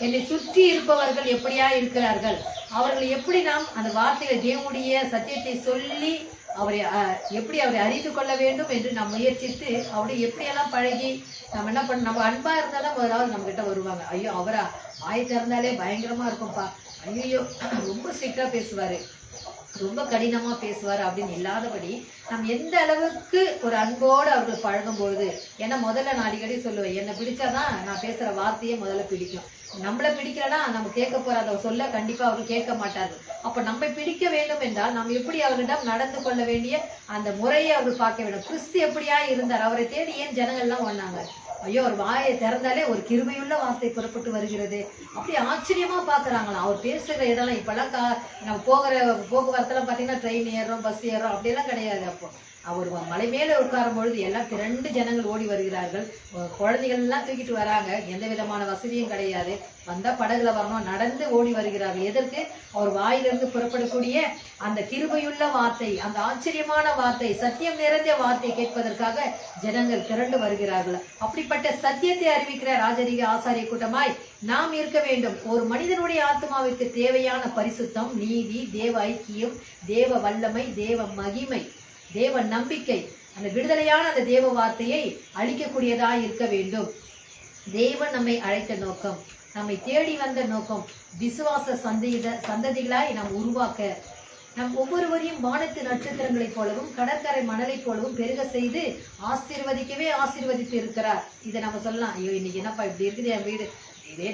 என்னை சுற்றி இருப்பவர்கள் எப்படியா இருக்கிறார்கள், அவர்கள் எப்படி நாம் அந்த வார்த்தைகளை தேவனுடைய சத்தியத்தை சொல்லி அவரை அறிந்து கொள்ள வேண்டும் என்று நாம் முயற்சித்து அவரை எப்படியெல்லாம் பழகி நம்ம என்ன பண்ண, நம்ம அன்பா இருந்தாலும் முதலாவது நம்ம கிட்ட வருவாங்க. ஐயோ அவரா வாய் திறந்தாலே பயங்கரமா இருக்கும்பா, ஐயோ ரொம்ப ஸ்ட்ரிக்டா பேசுவாரு, ரொம்ப கடினமா பேசுவார் அப்படின்னு இல்லாதபடி நம்ம எந்த அளவுக்கு ஒரு அன்போடு அவர்கள் பழகும் பொழுது, ஏன்னா முதல்ல நான் அடிக்கடி சொல்லுவேன், என்னை பிடிச்சாதான் நான் பேசுற வார்த்தையே முதல்ல பிடிக்கும். நம்மளை பிடிக்கலன்னா நம்ம கேட்க போற அதை சொல்ல கண்டிப்பா அவர்கள் கேட்க மாட்டார்கள். அப்ப நம்மை பிடிக்க வேண்டும் என்றால் நாம் எப்படி அவர்களிடம் நடந்து கொள்ள வேண்டிய அந்த முறையை அவர்கள் பார்க்க வேண்டும். கிறிஸ்து எப்படியா இருந்தார், அவரை தேடி ஏன் ஜனங்கள் எல்லாம் வந்தாங்க? ஐயோ ஒரு வாயை திறந்தாலே ஒரு கிருபையுள்ள வார்த்தை புறப்பட்டு வருகிறது, அப்படி ஆச்சரியமா பாக்குறாங்களாம். அவர் பேசுகிற இடம்லாம் இப்பெல்லாம் நம்ம போக்குவரத்துல பாத்தீங்கன்னா ட்ரெயின் ஏறுறோம், பஸ் ஏறுறோம், அப்படியெல்லாம் கிடையாது. அப்போ அவர் மலை மேல உட்காரும் பொழுது எல்லாம் 2 ஜனங்கள் ஓடி வருகிறார்கள். குழந்தைகள் எல்லாம் தூக்கிட்டு வராங்க, எந்த விதமான வசதியும் கிடையாது. வந்தா படகுல வரணும், நடந்து ஓடி வருகிறார்கள். எதற்கு? அவர் வாயிலிருந்து புறப்படக்கூடிய அந்த கிருபையுள்ள வார்த்தை, அந்த ஆச்சரியமான வார்த்தை, சத்தியம் நிறைந்த வார்த்தை கேட்பதற்காக ஜனங்கள் திரண்டு வருகிறார்கள். அப்படிப்பட்ட சத்தியத்தை அறிவிக்கிற ராஜரீக ஆசாரிய கூட்டமாய் நாம் இருக்க வேண்டும். ஒரு மனிதனுடைய ஆத்மாவிற்கு தேவையான பரிசுத்தம், நீதி, தேவ ஐக்கியம், தேவ வல்லமை, தேவ மகிமை, தேவ நம்பிக்கை, அந்த விடுதலையான அந்த தேவ வார்த்தையை அளிக்கக்கூடியதாய் இருக்க வேண்டும். தேவன் நம்மை அழைத்த நோக்கம், நம்மை தேடி வந்த நோக்கம், விசுவாச சந்ததிகளாய் நாம் உருவாக்க, நம் ஒவ்வொருவரையும் வானத்து நட்சத்திரங்களைப் போலவும் கடற்கரை மணலைப் போலவும் பெருக செய்து ஆசீர்வதிக்கவே ஆசீர்வதித்து இருக்கிறார். இதை நம்ம சொல்லலாம், ஐயோ இன்னைக்கு என்னப்பா இப்படி இருக்குது என் வீடு, இதே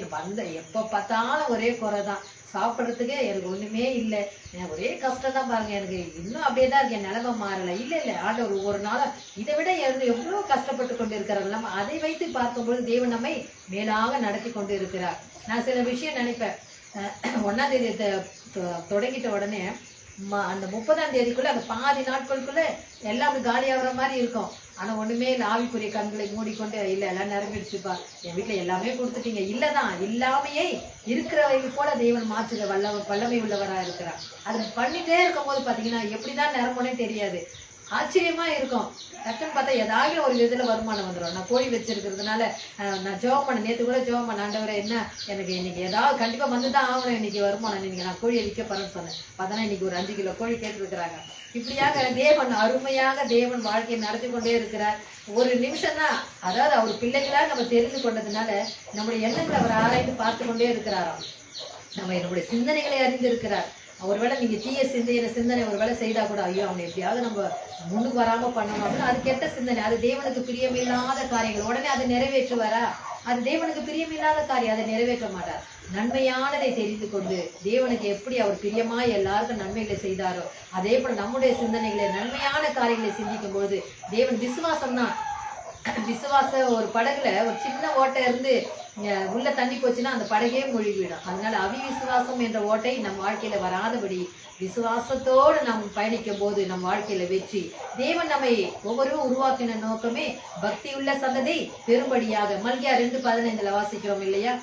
எப்ப பார்த்தாலும் ஒரே குறைதான், சாப்பிட்றதுக்கே எனக்கு ஒண்ணுமே இல்லை, எனக்கு ஒரே கஷ்டம் தான் பாருங்க, எனக்கு இன்னும் அப்படியே தான் இருக்கு, என் நிலைமை மாறல. இல்லை ஆண்டவர் ஒவ்வொரு நாளும் இதை விட எவ்வளோ கஷ்டப்பட்டு கொண்டு இருக்கிறார். நம்ம அதை வைத்து பார்க்கும்போது தேவன் நம்மை மேலாக நடத்தி கொண்டு இருக்கிறார். நான் சில விஷயம் நினைப்பேன், 1ஆம் தேதி தொடங்கிட்ட உடனே அந்த 30ஆம் தேதிக்குள்ள அந்த பாதி நாட்களுக்குள்ள எல்லாம் அப்படி காலியாகிற மாதிரி இருக்கும். ஆனா ஒண்ணுமே இல்லை, ஆவிக்குரிய கண்களை மூடிக்கொண்டு இல்லை எல்லாம் நிரம்பிடுச்சுப்பா, என் வீட்டுல எல்லாமே கொடுத்துட்டீங்க. இல்லதான், இல்லாமையே இருக்கிறவங்க போல தேவன் மாற்றுற வல்லமை உள்ளவரா இருக்கிறார். அது பண்ணிட்டே இருக்கும் போது பாத்தீங்கன்னா எப்படிதான் நிரம்பனே தெரியாது, ஆச்சரியமா இருக்கும். டக்குன்னு பார்த்தா ஏதாவது ஒரு விதத்துல வருமானம் வந்துடும். நான் கோழி வச்சிருக்கிறதுனால நான் ஜெபம் பண்ண, நேற்று கூட ஜெபம் பண்ண, ஆண்டவரே என்ன எனக்கு இன்னைக்கு ஏதாவது கண்டிப்பா வந்துதான் ஆகணும், இன்னைக்கு வருமானம், இன்னைக்கு நான் கோழியை விற்க போறேன்னு சொன்னேன். பார்த்தா இன்னைக்கு ஒரு 5 கிலோ கோழி கேட்டுருக்கிறாங்க. இப்படியாக தேவன் அருமையாக தேவன் வாழ்க்கையை நடத்தி கொண்டே இருக்கிறார். ஒரு நிமிஷம் தான், அதாவது அவர் பிள்ளைகளா நம்ம தெரிந்து கொண்டதுனால நம்முடைய எண்ணங்களை அவர் ஆராய்ந்து பார்த்து கொண்டே இருக்கிறாராம். நம்முடைய சிந்தனைகளை அறிந்திருக்கிறார். ஒருவேளை நீங்க தீய சிந்தனை ஒருவேளை செய்தா கூட, ஐயோ அவனை எப்படியாவது நம்ம முன்னுக்கு வராம பண்ணணும் அப்படின்னு, அது கெட்ட சிந்தனை, அது தேவனுக்கு பிரியமில்லாத காரியங்கள். உடனே அதை நிறைவேற்றுவாரா? அது தேவனுக்கு பிரியமில்லாத காரியம், அதை நிறைவேற்ற மாட்டார். நன்மையானதை தெரிந்து கொண்டு தேவனுக்கு எப்படி அவர் பிரியமா எல்லாருக்கும் நன்மைகளை செய்தாரோ அதே போல நம்முடைய சிந்தனைகளை நன்மையான காரியங்களை சிந்திக்கும் பொழுது தேவன் விசுவாசம் தான். விசுவாச ஒரு படகுல ஒரு சின்ன ஓட்டை இருந்து உள்ள தண்ணி போச்சுன்னா அந்த படகே மூழ்கிவிடும். அதனால அவிவிசுவாசம் என்ற ஓட்டை நம் வாழ்க்கையில வராதபடி விசுவாசத்தோடு நாம் பயணிக்கும் போது நம் வாழ்க்கையில வெற்றி. தேவன் நம்மை ஒவ்வொருவரும் உருவாக்கின நோக்கமே பக்தியுள்ள சந்ததி பெரும்படியாக. மல்கியா 2:15 வாசிக்கிறோம் இல்லையா?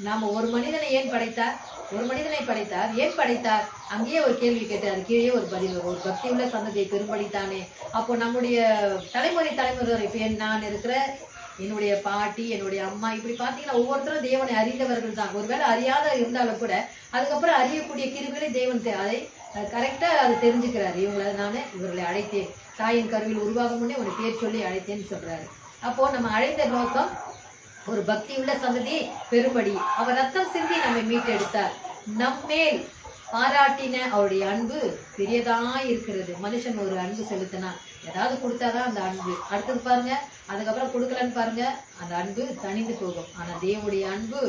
நாம ஒரு மனிதனை ஏன் படைத்தார்? ஒரு மனிதனை படைத்தார், ஏன் படைத்தார்? அங்கேயே ஒரு கேள்வி கேட்டு அது கீழே ஒரு பதில், ஒரு பக்தி உள்ள சந்ததியை பெரும்படித்தானே. அப்போ நம்முடைய தலைமுறை இப்ப நான் இருக்கிற என்னுடைய பாட்டி, என்னுடைய அம்மா, இப்படி பார்த்தீங்கன்னா ஒவ்வொருத்தரும் தேவனை அறிந்தவர்கள் தான். ஒருவேளை அறியாத இருந்தாலும் கூட அதுக்கப்புறம் அறியக்கூடிய கிருபைகளை தேவன் அதை கரெக்டா அதை தெரிஞ்சுக்கிறாரு. இவர்களை அழைத்தேன், தாயின் கருவில் உருவாகும் முன்னே உன்னை பேர் சொல்லி அழைத்தேன்னு சொல்றாரு. அப்போ நம்ம அழைத்த நோக்கம் ஒரு பக்தி உள்ள சந்ததியை பெரும்படி. அவர் ரத்தம் சிந்தி நம்மை மீட்டெடுத்தார். நம்மேல் பாராட்டின அவருடைய அன்பு பெரியதா இருக்கிறது. மனுஷன் ஒரு அன்பு செலுத்தினான், ஏதாவது கொடுத்தாதான் அந்த அன்பு. அடுத்தது பாருங்க, அதுக்கப்புறம் கொடுக்கலன்னு பாருங்க, அந்த அன்பு தணிந்து போகும். ஆனா தேவனுடைய அன்பு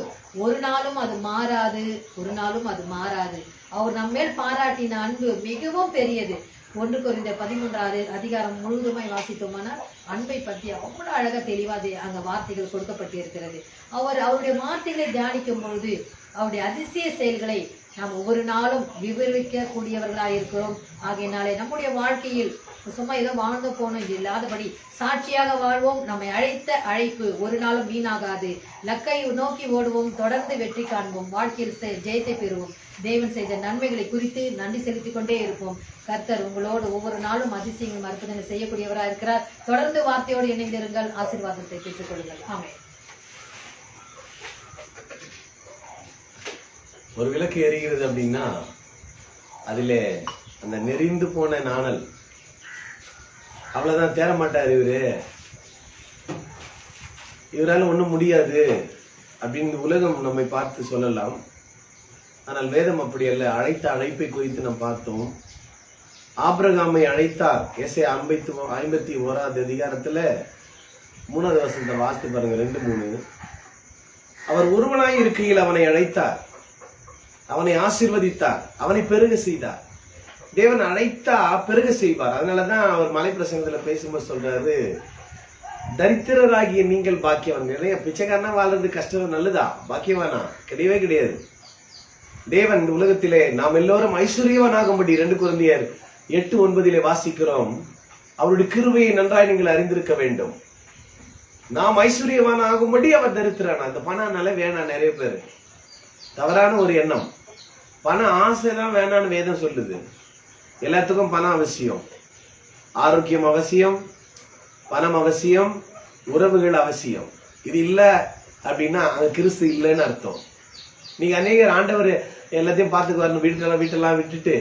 ஒரு நாளும் அது மாறாது, ஒரு நாளும் அது மாறாது. அவர் நம்மேல் பாராட்டின அன்பு மிகவும் பெரியது. 1 கொரிந்தியர் 13 அதிகாரம் முழுவதுமாய் வாசித்தோம்னா அன்பை பற்றி அவ்வளவு அழகா தெளிவா அங்க வார்த்தைகள் கொடுக்கப்பட்டு இருக்கிறது. அவருடைய வார்த்தைகளை தியானிக்கும் பொழுது அவருடைய அதிசய செயல்களை நாம் ஒவ்வொரு நாளும் விவரிக்க கூடியவர்களாக இருக்கிறோம். ஆகையினாலே நம்முடைய வாழ்க்கையில் சும்மா ஏதோ வாழ்ந்து போனோம் இல்லாதபடி சாட்சியாக வாழ்வோம். நம்மை அழைத்த அழைப்பு ஒரு நாளும் வீணாகாது. லக்கை நோக்கி ஓடுவோம், தொடர்ந்து வெற்றி காண்போம், வாழ்க்கையில் ஜெயத்தை பெறுவோம். தேவன் செய்த நன்மைகளை குறித்து நன்றி செலுத்திக் கொண்டே இருப்போம். கர்த்தர் உங்களோடு ஒவ்வொரு நாளும் அதிசயங்கள் அற்புதங்கள் செய்யக்கூடியவராக இருக்கிறார். தொடர்ந்து வார்த்தையோடு இணைந்திருங்கள், ஆசீர்வாதத்தை பெற்றுக் கொள்ளுங்கள். ஆமென். ஒரு விளக்கு எரிகிறது அப்படின்னா அதிலே அந்த நெறிந்து போன நாணல் அவ்வளவுதான், தேர மாட்டார் இவரால ஒண்ணும் முடியாது அப்படின்னு உலகம் நம்மை பார்த்து சொல்லலாம். ஆனால் வேதம் அப்படி அல்ல. அழைத்த அழைப்பை குறித்து நாம் பார்த்தோம். ஆபிரகாமை அழைத்தார். எஸ்ஐயா 51 அதிகாரத்துல 3வது வசனத்தை வாசித்து பாருங்க, 2:3. அவர் ஒருவனாய் இருக்கையில் அவனை அழைத்தார், அவனை ஆசீர்வதித்தார், அவனை பெருக செய்தார். தேவன் அழைத்தா பெருக செய்வார். அதனாலதான் அவர் மலை பிரசங்கத்துல பேசும்போது சொல்றாரு, தரித்திரராகிய நீங்கள் பாக்கியவான். நிறைய பிச்சைக்காரனா வாழ்றது கஷ்டம், நல்லதா? பாக்கியவானா? கிடையவே கிடையாது. தேவன் இந்த உலகத்திலே நாம் எல்லோரும் ஐஸ்வர்யவானாகும்படி 2 கொரிந்தியர் 8:9 வாசிக்கிறோம். அவருடைய கிருபையை நன்றாய் நீங்கள் அறிந்திருக்க வேண்டும். நாம் ஐஸ்வர்யவான் ஆகும்படி அவர் தரித்திரானா. இந்த பணம்னால வேணாம். நிறைய பேர் தவறான ஒரு எண்ணம், பண ஆசைதான் வேணான்னு வேதம் சொல்லுது. எல்லாத்துக்கும் பணம் அவசியம், ஆரோக்கியம் அவசியம், பணம் அவசியம், உறவுகள் அவசியம். இது இல்ல அப்படின்னா அங்க கிறிஸ்து இல்லைன்னு அர்த்தம். நீங்க அநேகர் ஆண்டவர் எல்லாத்தையும் பார்த்துக்கு வரணும், வீட்டெல்லாம் விட்டுட்டு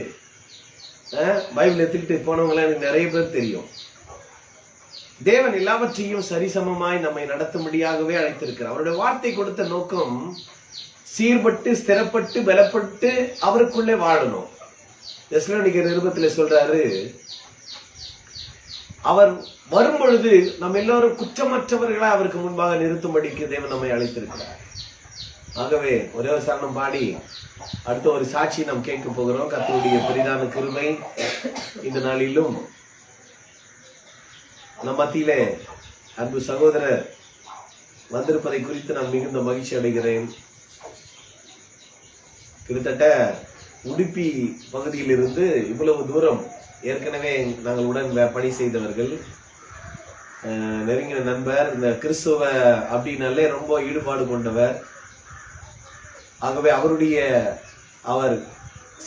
பைபிள் எடுத்துக்கிட்டு போனவங்க எனக்கு நிறைய பேர் தெரியும். தேவன் எல்லாவற்றையும் சரிசமமாய் நம்மை நடத்தும்படியாகவே அழைத்திருக்கிறார். அவருடைய வார்த்தை கொடுத்த நோக்கம் சீர்பட்டு, ஸ்திரப்பட்டு, பலப்பட்டு அவருக்குள்ளே வாழணும். தெசலோனிக்கர் நிருபத்திலே சொல்றாரு, அவர் வரும் பொழுது நம்ம எல்லோரும் குற்றமற்றவர்களா அவருக்கு முன்பாக நிறுத்தும்படிக்கு தேவன் நம்மை அழைத்திருக்கிறார். ஆகவே ஒரே ஒரு சரணம் பாடி அடுத்த ஒரு சாட்சி நாம் கேட்க போகிறோம். கர்த்தருடைய பெரிதான கிருபை இந்த நாளிலும் நம் மத்தியிலே அன்பு சகோதரர் வந்திருப்பதை குறித்து நான் மிகுந்த மகிழ்ச்சி அடைகிறேன். கிட்டத்தட்ட உடுப்பி பகுதியிலிருந்து இவ்வளவு தூரம் ஏற்கனவே நாங்கள் உடன் பணி செய்தவர்கள், நெருங்கின நண்பர், இந்த கிறிஸ்துவ அப்படின்னாலே ரொம்ப ஈடுபாடு கொண்டவர். ஆகவே அவர்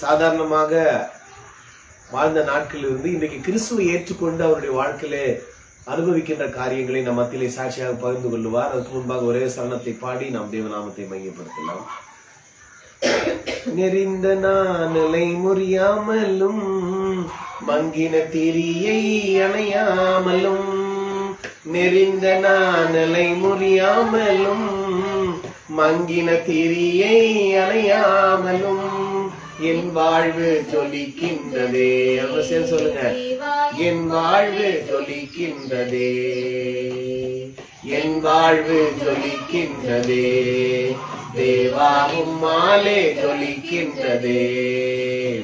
சாதாரணமாக வாழ்ந்த நாட்களிலிருந்து இன்றைக்கு கிறிஸ்துவை ஏற்றுக்கொண்டு அவருடைய வாழ்க்கையிலே அனுபவிக்கின்ற காரியங்களை நம் மத்தியிலே சாட்சியாக பகிர்ந்து கொள்ளுவார். அதுக்கு முன்பாக ஒரே சரணத்தை பாடி நாம் தேவநாமத்தை மையப்படுத்தலாம். நெறிந்த நாணலை முறியாமலும் மங்கின திரியை அணையாமலும், நெறிந்த நாணலை முறியாமலும் மங்கின திரியை அணையாமலும் என் வாழ்வு ஜொலிக்கின்றதே. அவசியம் சொல்லுங்க. என் வாழ்வு ஜொலிக்கின்றதே, என் வாழ்வு ஜொலிக்கின்றதே, தேவா உம்மாலே ஜொலிக்கின்றதே.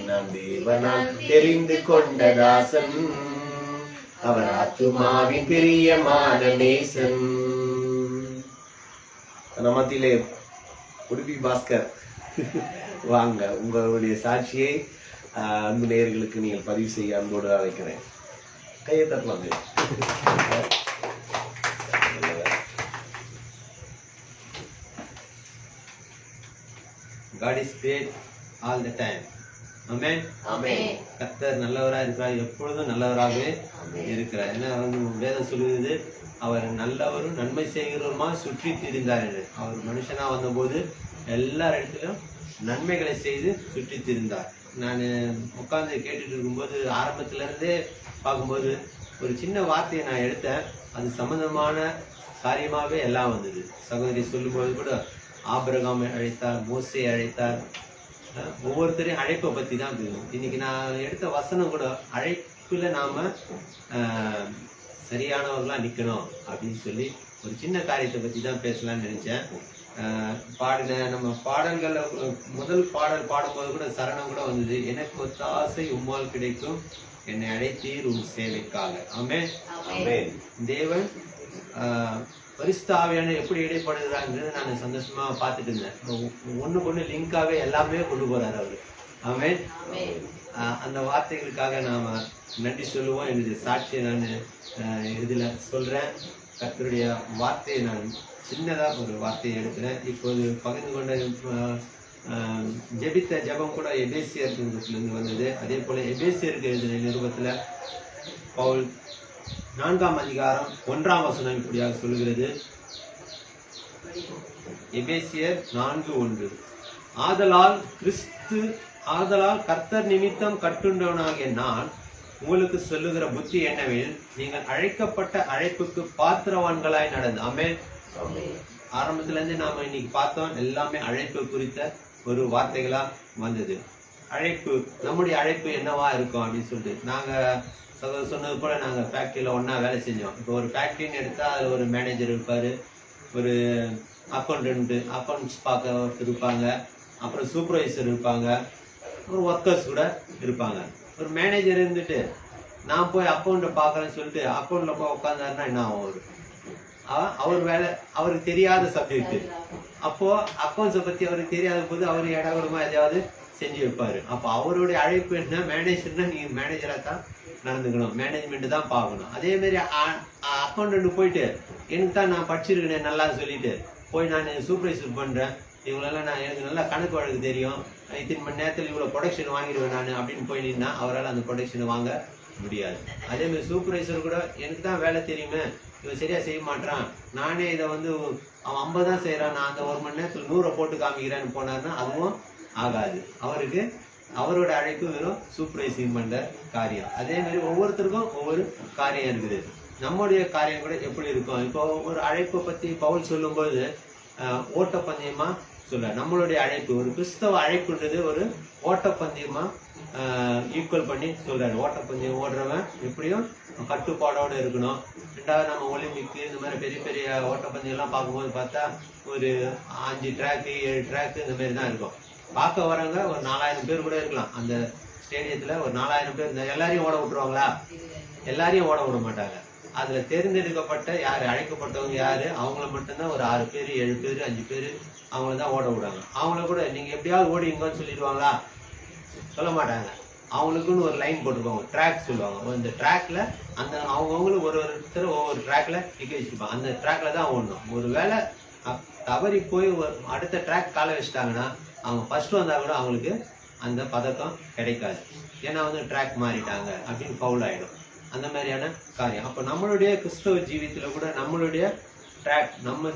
நான் தேவனால் தெரிந்து கொண்ட தாசன், அவர் ஆத்துமாவின் பிரியமான நேசன். நமத்திலே உடுப்பி பாஸ்கர் வாங்க, உங்களுடைய சாட்சியை அன்பு நேயர்களுக்கு நீங்கள் பதிவு செய்ய அன்போடு அழைக்கிறேன். கையை தட்டலாம். God is great all the time. Amen. Amen. கர்த்தர் நல்லவராக இருக்கிறார், எப்பொழுதும் நல்லவராகவே இருக்கிறார். ஏன்னா வேதம் சொல்லுகிறது, அவர் நல்லவரும் நன்மை செய்கிறவருமா சுற்றி திரிந்தார் என்று. அவர் மனுஷனா வந்தபோது எல்லா இடத்திலும் நன்மைகளை செய்து சுற்றி திரிந்தார். நான் உட்கார்ந்து கேட்டுட்டு இருக்கும்போது ஆரம்பத்துல இருந்தே பார்க்கும்போது ஒரு சின்ன வார்த்தையை நான் எடுத்தேன். அது சம்பந்தமான காரியமாகவே எல்லாம் வந்தது. சகோதரி சொல்லும்போது கூட ஆபிரகாமை அழைத்தார், மோசேயை அழைத்தார். ஒவ்வொருத்தரையும் அழைப்பை பற்றி தான் தெரியும். இன்னைக்கு நான் எடுத்த வசனம் கூட அழைப்புல நாம சரியானவர்களா நிக்கணும் அப்படின்னு சொல்லி ஒரு சின்ன காரியத்தை பற்றி தான் பேசலாம்னு நினைச்சேன். நம்ம பாடல்கள் முதல் பாடல் பாடும்போது கூட சரணம் கூட வந்தது, எனக்கு ஒத்தாசை உம்மால் கிடைக்கும், என்னை அழைத்தீர் உன் சேவைக்காக. ஆமென். தேவன் பரிசுத்த ஆவியான எப்படி இடைப்படுகிறாங்கிறது நான் சந்தோஷமா பார்த்துட்டு இருந்தேன். ஒண்ணுக்கு ஒண்ணு லிங்காவே எல்லாமே கொண்டு போறாரு அவரு. ஆமென். அந்த வார்த்தைகளுக்காக நாம நன்றி சொல்லுவோம். என்னுடைய சாட்சியை நான் இதுல சொல்றேன். கர்த்தருடைய வார்த்தையை நான் சின்னதா ஒரு வார்த்தையை எடுக்கிறேன். இப்போது பகிர்ந்து கொண்ட ஜெபித்த ஜெபம் கூட எபேசியர் இருந்து வந்தது. அதே போல எபேசியருக்கு எழுதின நிருபத்துல பவுல் 4ஆம் அதிகாரம் 1ஆம் வசனம் இப்படியாக சொல்லுகிறது. எபேசியர் 4:1, ஆதலால் கர்த்தர் நிமித்தம் கட்டுண்டவனாகிய நான் உங்களுக்கு சொல்லுகிற புத்தி என்னவெனில், நீங்கள் அழைக்கப்பட்ட அழைப்புக்கு பாத்திரவான்களாய் நடந்து. ஆமென். ஆரம்பத்துல இருந்து நாம இன்னைக்கு பார்த்தோம், எல்லாமே அழைப்பு குறித்த ஒரு வார்த்தைகளா வந்தது. அழைப்பு, நம்முடைய அழைப்பு என்னவா இருக்கும் அப்படின்னு சொல்லிட்டு நாங்க சொன்னது போல நாங்க ஃபேக்டரியில ஒன்னா வேலை செஞ்சோம். இப்போ ஒரு ஃபேக்டரின்னு எடுத்தா அதுல ஒரு மேனேஜர் இருப்பாரு, ஒரு அக்கௌண்ட்ஸ் பார்க்க இருப்பாங்க, அப்புறம் சூப்பர்வைசர் இருப்பாங்க, அப்புறம் ஒர்க்கர்ஸ் கூட இருப்பாங்க. ஒரு மேனேஜர் இருந்துட்டு நான் போய் அக்கௌண்ட்டை பார்க்கறேன்னு சொல்லிட்டு அக்கௌண்ட்ல போய் உட்காந்தாருன்னா என்ன ஆகும்? அவர் வேலை அவருக்கு தெரியாத சப்ஜெக்ட். அப்போ அக்கௌண்ட்ஸை பத்தி அவருக்கு தெரியாத போது அவரு இடகுடமா எதையாவது செஞ்சு வைப்பாரு. அப்போ அவருடைய அழைப்பு என்ன? மேனேஜர்னா நீங்க மேனேஜரா தான் நடந்துக்கணும், மேனேஜ்மெண்ட் தான் பார்க்கணும். அதே மாதிரி அக்கௌண்டன்ட் போயிட்டு எனக்கு தான் நான் படிச்சிருக்கேன் நல்லா சொல்லிட்டு போய் நான் சூப்பர்வைசர் பண்றேன், இவங்களெல்லாம் நான் எனக்கு நல்லா கணக்கு வழக்கு தெரியும், இத்தனை மணி நேரத்தில் இவ்வளவு ப்ரொடக்ஷன் வாங்கிடுவேன் நான் அப்படின்னு போய் நின்னா அவரால் அந்த ப்ரொடக்ஷனை வாங்க முடியாது. அதே மாதிரி சூப்பர்வைசர் கூட எனக்கு தான் வேலை தெரியுமே, இவன் சரியா செய்ய மாட்டான், நானே இதை அவன் 50 தான் செய்யறான், நான் அந்த 1 மணி நேரத்தில் 100 போட்டு காமிக்கிறேன்னு போனாருன்னா அதுவும் ஆகாது. அவருக்கு அவரோட அழைப்பு வெறும் சூப்பர்வைசிங் பண்ற காரியம். அதே மாதிரி ஒவ்வொருத்தருக்கும் ஒவ்வொரு காரியம் இருக்குது. நம்முடைய காரியம் கூட எப்படி இருக்கும்? இப்போ ஒரு அழைப்பை பத்தி பவுல் சொல்லும்போது ஓட்டப்பந்தயமா சொல்ற. நம்மளுடைய அழைப்பு, ஒரு கிறிஸ்தவ அழைப்புன்றது ஒரு ஓட்டப்பந்தயமா ஈக்குவல் பண்ணி சொல்றாரு. ஓட்டப்பந்தயம் ஓடுறவன் எப்படியும் கட்டுப்பாடோட இருக்கணும். ரெண்டாவது நம்ம ஒலிம்பிக் இந்த மாதிரி பெரிய பெரிய ஓட்டப்பந்தயம் எல்லாம் பார்க்கும்போது பார்த்தா ஒரு 5 ட்ராக்கு 7 ட்ராக்கு இந்த மாதிரி தான் இருக்கும். பார்க்க வரவங்க ஒரு 4000 பேர் கூட இருக்கலாம். அந்த ஸ்டேடியத்துல ஒரு 4000 பேர் இருந்தா எல்லாரையும் ஓட விட்டுருவாங்களா? எல்லாரையும் ஓட விட மாட்டாங்க. அதுல தேர்ந்தெடுக்கப்பட்ட யாரு, அழைக்கப்பட்டவங்க யாரு, அவங்கள மட்டும்தான் ஒரு 6 பேர் 7 பேர் 5 பேர் அவங்கள தான் ஓட விடுவாங்க. அவங்கள கூட நீங்க எப்படியாவது ஓடிங்கன்னு சொல்லிடுவாங்களா? சொல்ல மாட்டாங்க. அவங்களுக்குன்னு ஒரு லைன் போட்டுருப்பாங்க, ட்ராக் சொல்லுவாங்க. இந்த ட்ராக்ல அந்த அவங்கவுங்களும் ஒருத்தர் ஒவ்வொரு ட்ராக்ல நிக்க வச்சிருப்பாங்க. அந்த ட்ராக்ல தான் ஓடணும். ஒருவேளை தவறி போய் அடுத்த ட்ராக் காலை வச்சுட்டாங்கன்னா அவங்க ஃபர்ஸ்ட் வந்தா கூட அவங்களுக்கு அந்த பதக்கம் கிடைக்காது. ஏன்னா ட்ராக் மாறிட்டாங்க அப்படின்னு ஃபவுல் ஆயிடும். அந்த மாதிரியான காரியம். அப்ப நம்மளுடைய கிறிஸ்தவ ஜீவியத்துல கூட நம்மளுடைய ட்ராக், நம்ம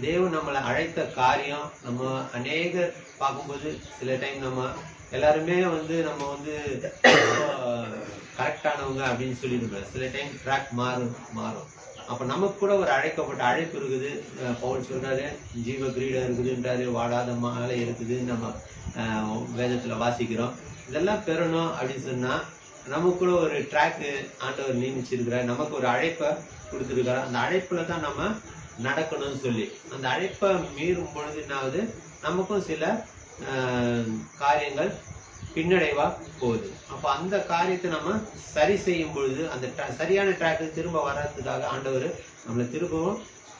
தேவன் நம்மளை அழைத்த காரியம், நம்ம அநேக பார்க்கும்போது சில டைம் நம்ம எல்லாருமே நம்ம கரெக்டானவங்க அப்படின்னு சொல்லிட்டு சில டைம் ட்ராக் மாறும். அப்ப நமக்கு கூட ஒரு அழைக்கப்பட்ட அழைப்பு இருக்குது. பவுல் சொல்றாரு, ஜீவ கிரீடம் இருக்குதுன்றாரு, வாடாத மாலை இருக்குது நம்ம வேதத்துல வாசிக்கிறோம். இதெல்லாம் பெறணும் அப்படின்னு சொன்னா நமக்கு கூட ஒரு ட்ராக் ஆண்டவர் நியமிச்சிருக்கிறார். நமக்கு ஒரு அழைப்பை கொடுத்துருக்காரு. அந்த அழைப்புல தான் நம்ம நடக்கணும்னு சொல்லி அந்த அழைப்பை மீறும் பொழுது என்னாவது நமக்கும் சில காரியங்கள் பின்னடைவா போகுது. அப்ப அந்த காரியத்தை நம்ம சரி செய்யும் பொழுது அந்த சரியான ட்ராக்கு திரும்ப வர்றதுக்காக ஆண்டவர் நம்மளை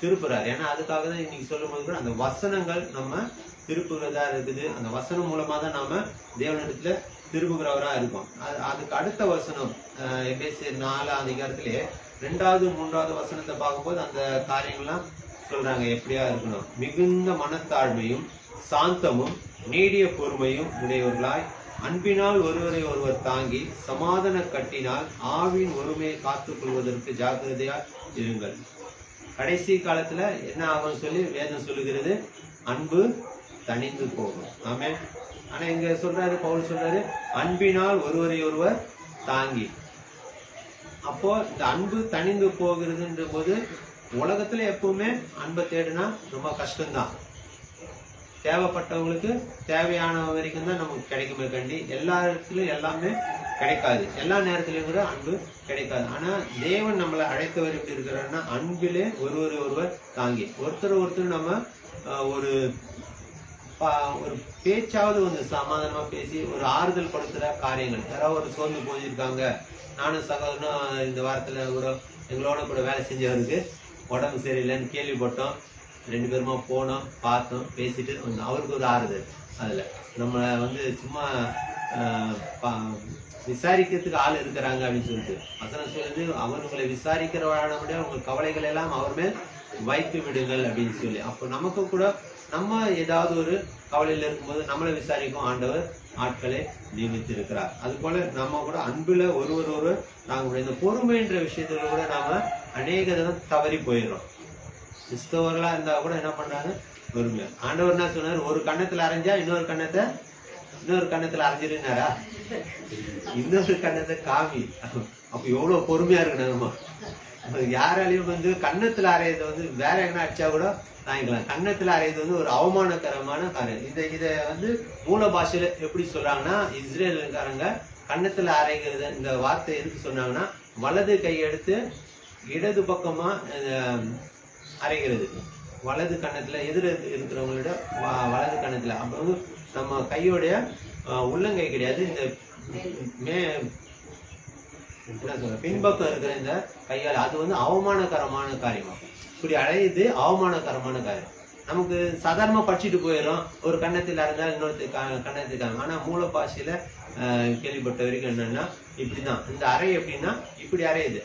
திருப்புறாரு. ஏன்னா அதுக்காக தான் இன்னைக்கு சொல்லும் போது கூட அந்த வசனங்கள் நம்ம திருப்புகிறதா இருக்குது. அந்த வசனம் மூலமா தான் நாம தேவனிடத்துல திரும்புகிறவரா இருக்கும். அதுக்கு அடுத்த வசனம் எபேசியர் 4ஆம் அதிகாரத்திலே 2வது 3வது வசனத்தை பார்க்கும்போது அந்த காரியங்கள்லாம் சொல்றாங்க எப்படியா இருக்கணும். மிகுந்த மனத்தாழ்மையும் சாந்தமும் நீடிய பொறுமையும் உடையவர்களாய் அன்பினால் ஒருவரை ஒருவர் தாங்கி சமாதான கட்டினால் ஆவின் ஒருமையை காத்துக் கொள்வதற்கு ஜாக்கிரதையா இருங்கள். கடைசி காலத்துல என்ன ஆகும்னு சொல்லி வேதம் சொல்லுகிறது, அன்பு தணிந்து போகும். ஆமே. ஆனா இங்க சொல்றாரு, பவுல் சொல்றாரு, அன்பினால் ஒருவரை ஒருவர் தாங்கி. அப்போ இந்த அன்பு தணிந்து போகிறதுன்ற போது உலகத்துல எப்பவுமே அன்பை தேடுனா ரொம்ப கஷ்டம்தான். தேவைப்பட்டவங்களுக்கு தேவையான வரைக்கும் தான் நமக்கு கிடைக்குமே கண்டி எல்லா இடத்துலயும் எல்லாமே கிடைக்காது. எல்லா நேரத்திலயும் கூட அன்பு கிடைக்காது. ஆனா தேவன் நம்மளை அழைத்தவர் எப்படி இருக்கிறாருன்னா அன்பிலே ஒருவர் தாங்கி. ஒருத்தர் நம்ம ஒரு பேச்சாவது சமாதானமா பேசி ஒரு ஆறுதல் படுத்துற காரியங்கள். யாராவது ஒரு சோர்ந்து போயிருக்காங்க, நானும் சகோதரனும் இந்த வாரத்துல கூட எங்களோட கூட வேலை செஞ்சவருக்கு உடம்பு சரியில்லைன்னு கேள்விப்பட்டோம். 2 பேருமா போனோம், பார்த்தோம், பேசிட்டு அவருக்கு ஒரு ஆறுதல். அதுல நம்மளை சும்மா விசாரிக்கிறதுக்கு ஆள் இருக்கிறாங்க அப்படின்னு சொல்லிட்டு வசனம் சொல்லுது, அவர்களை விசாரிக்கிறவடைய உங்க கவலைகள் எல்லாம் அவர் மேல் வைத்து விடுங்கள் அப்படின்னு சொல்லி. அப்போ நமக்கு கூட நம்ம ஏதாவது ஒரு கவலையில இருக்கும்போது நம்மளை விசாரிக்கும் ஆண்டவர் ஆட்களை நியமித்து இருக்கிறார். அது போல நம்ம கூட அன்புல ஒருவர் நாங்க இந்த பொறுமைன்ற விஷயத்துல கூட நாம அநேக தினம் தவறி போயிடுறோம். கிறிஸ்தவர்களா இருந்தா கூட என்ன பண்றாங்க, பொறுமையா. ஆண்டவர் என்ன சொன்னாரு, ஒரு கண்ணத்துல அரைஞ்சா இன்னொரு கண்ணத்துல அரைஞ்சிருந்தாரா, இன்னொரு கண்ணத்தை காமி. அப்ப எவ்வளவு பொறுமையா இருக்கு நம்ம. யாராலையும் கண்ணத்துல அரையதை வேற எங்கன்னா அடிச்சா கூட தாங்கிக்கலாம். கண்ணத்துல அரையது ஒரு அவமானகரமான காரியம். இத மூல பாஷையில எப்படி சொல்றாங்கன்னா, இஸ்ரேல்காரங்க கண்ணத்துல அரைகிறது இந்த வார்த்தை எதுக்கு சொன்னாங்கன்னா, வலது கை எடுத்து இடது பக்கமா அரைகிறது. வலது கண்ணத்துல எதிர இருக்கிறவங்களோட வலது கண்ணத்துல. அப்ப நம்ம கையோடைய உள்ளங்கை கிடையாது, இந்த பின்பக்கம் இருக்கிற இந்த கையால் அது அவமானகரமான காரியம். இப்படி அழையுது அவமானகரமான காரியம். நமக்கு சாதாரணமா படிச்சுட்டு போயிடும், ஒரு கண்ணத்தில் அரைந்தால் இன்னொரு கண்ணத்துக்கு. ஆனா மூல பாஷையில கேள்விப்பட்ட வரைக்கும் என்னன்னா இப்படிதான் இந்த அறை எப்படின்னா இப்படி அறையுது.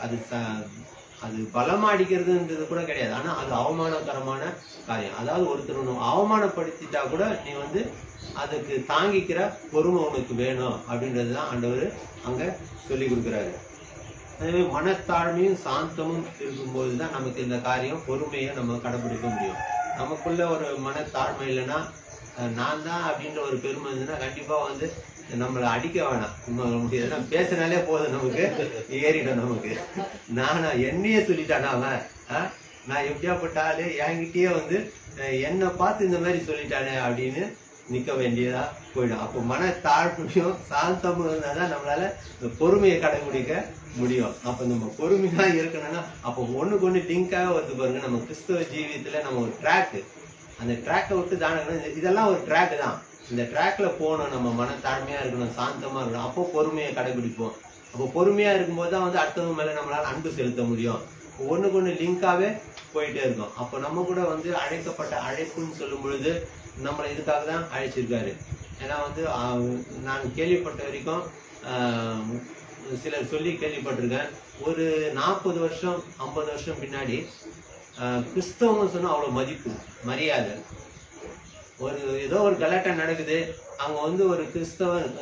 அது பலமா அடிக்கிறதுன்றது கூட கிடையாது. ஆனா அது அவமானகரமான காரியம். அதாவது ஒருத்தர் அவமானப்படுத்திட்டா கூட நீ அதுக்கு தாங்கிக்கிற பொறுமை உனக்கு வேணும் அப்படின்றதுதான் ஆண்டவர் அங்க சொல்லி கொடுக்குறாரு. அதே மனத்தாழ்மையும் சாந்தமும் இருக்கும்போதுதான் நமக்கு இந்த காரியம் பொறுமையை நம்ம கடைபிடிக்க முடியும். நமக்குள்ள ஒரு மனத்தாழ்மை இல்லைன்னா, நான் தான் அப்படின்ற ஒரு பெருமை இருந்துன்னா கண்டிப்பா நம்மளை அடிக்க வேணாம். முடியாது, பேசினாலே போதும், நமக்கு ஏறிடும். நமக்கு என்னையே சொல்லிட்டானா அவன், நான் எப்படியாப்பட்டாலே என்கிட்டயே என்னை பார்த்து இந்த மாதிரி சொல்லிட்டானே அப்படின்னு நிக்க வேண்டியதா போயிடும். அப்போ மனத்தாழ்மையும் சாந்தமும் இருந்தாதான் நம்மளால இந்த பொறுமையை கடைபிடிக்க முடியும். அப்ப நம்ம பொறுமையா இருக்கணும்னா அப்போ ஒண்ணுக்கு ஒண்ணு லிங்காக பாருங்க. நம்ம கிறிஸ்தவ ஜீவியத்துல நம்ம ஒரு ட்ராக், அந்த ட்ராக்கை விட்டு தானே இதெல்லாம் ஒரு ட்ராக் தான். இந்த ட்ராக்ல போகணும், நம்ம மன தாழ்மையா இருக்கணும், சாந்தமா இருக்கணும். அப்போ பொறுமையை கடைபிடிப்போம். அப்போ பொறுமையா இருக்கும்போது தான் வந்து அடுத்தவங்க மேல நம்மளால அன்பு செலுத்த முடியும். ஒண்ணுக்கு ஒண்ணு லிங்காவே போயிட்டே இருக்கும். அப்போ நம்ம கூட வந்து அழைக்கப்பட்ட அழைப்புன்னு சொல்லும் பொழுது நம்மளை இதுக்காக தான் அழைச்சிருக்காரு. ஏன்னா வந்து நான் கேள்விப்பட்ட வரைக்கும் சிலர் சொல்லி கேள்விப்பட்டிருக்கேன், ஒரு 40 வருஷம் 50 வருஷம் பின்னாடி கிறிஸ்தவம் சொன்னா அவ்வளவு மதிப்பு மரியாதை. ஏதோ ஒரு கலாட்டா நடக்குது, அங்க வந்து ஒரு கிறிஸ்தவன்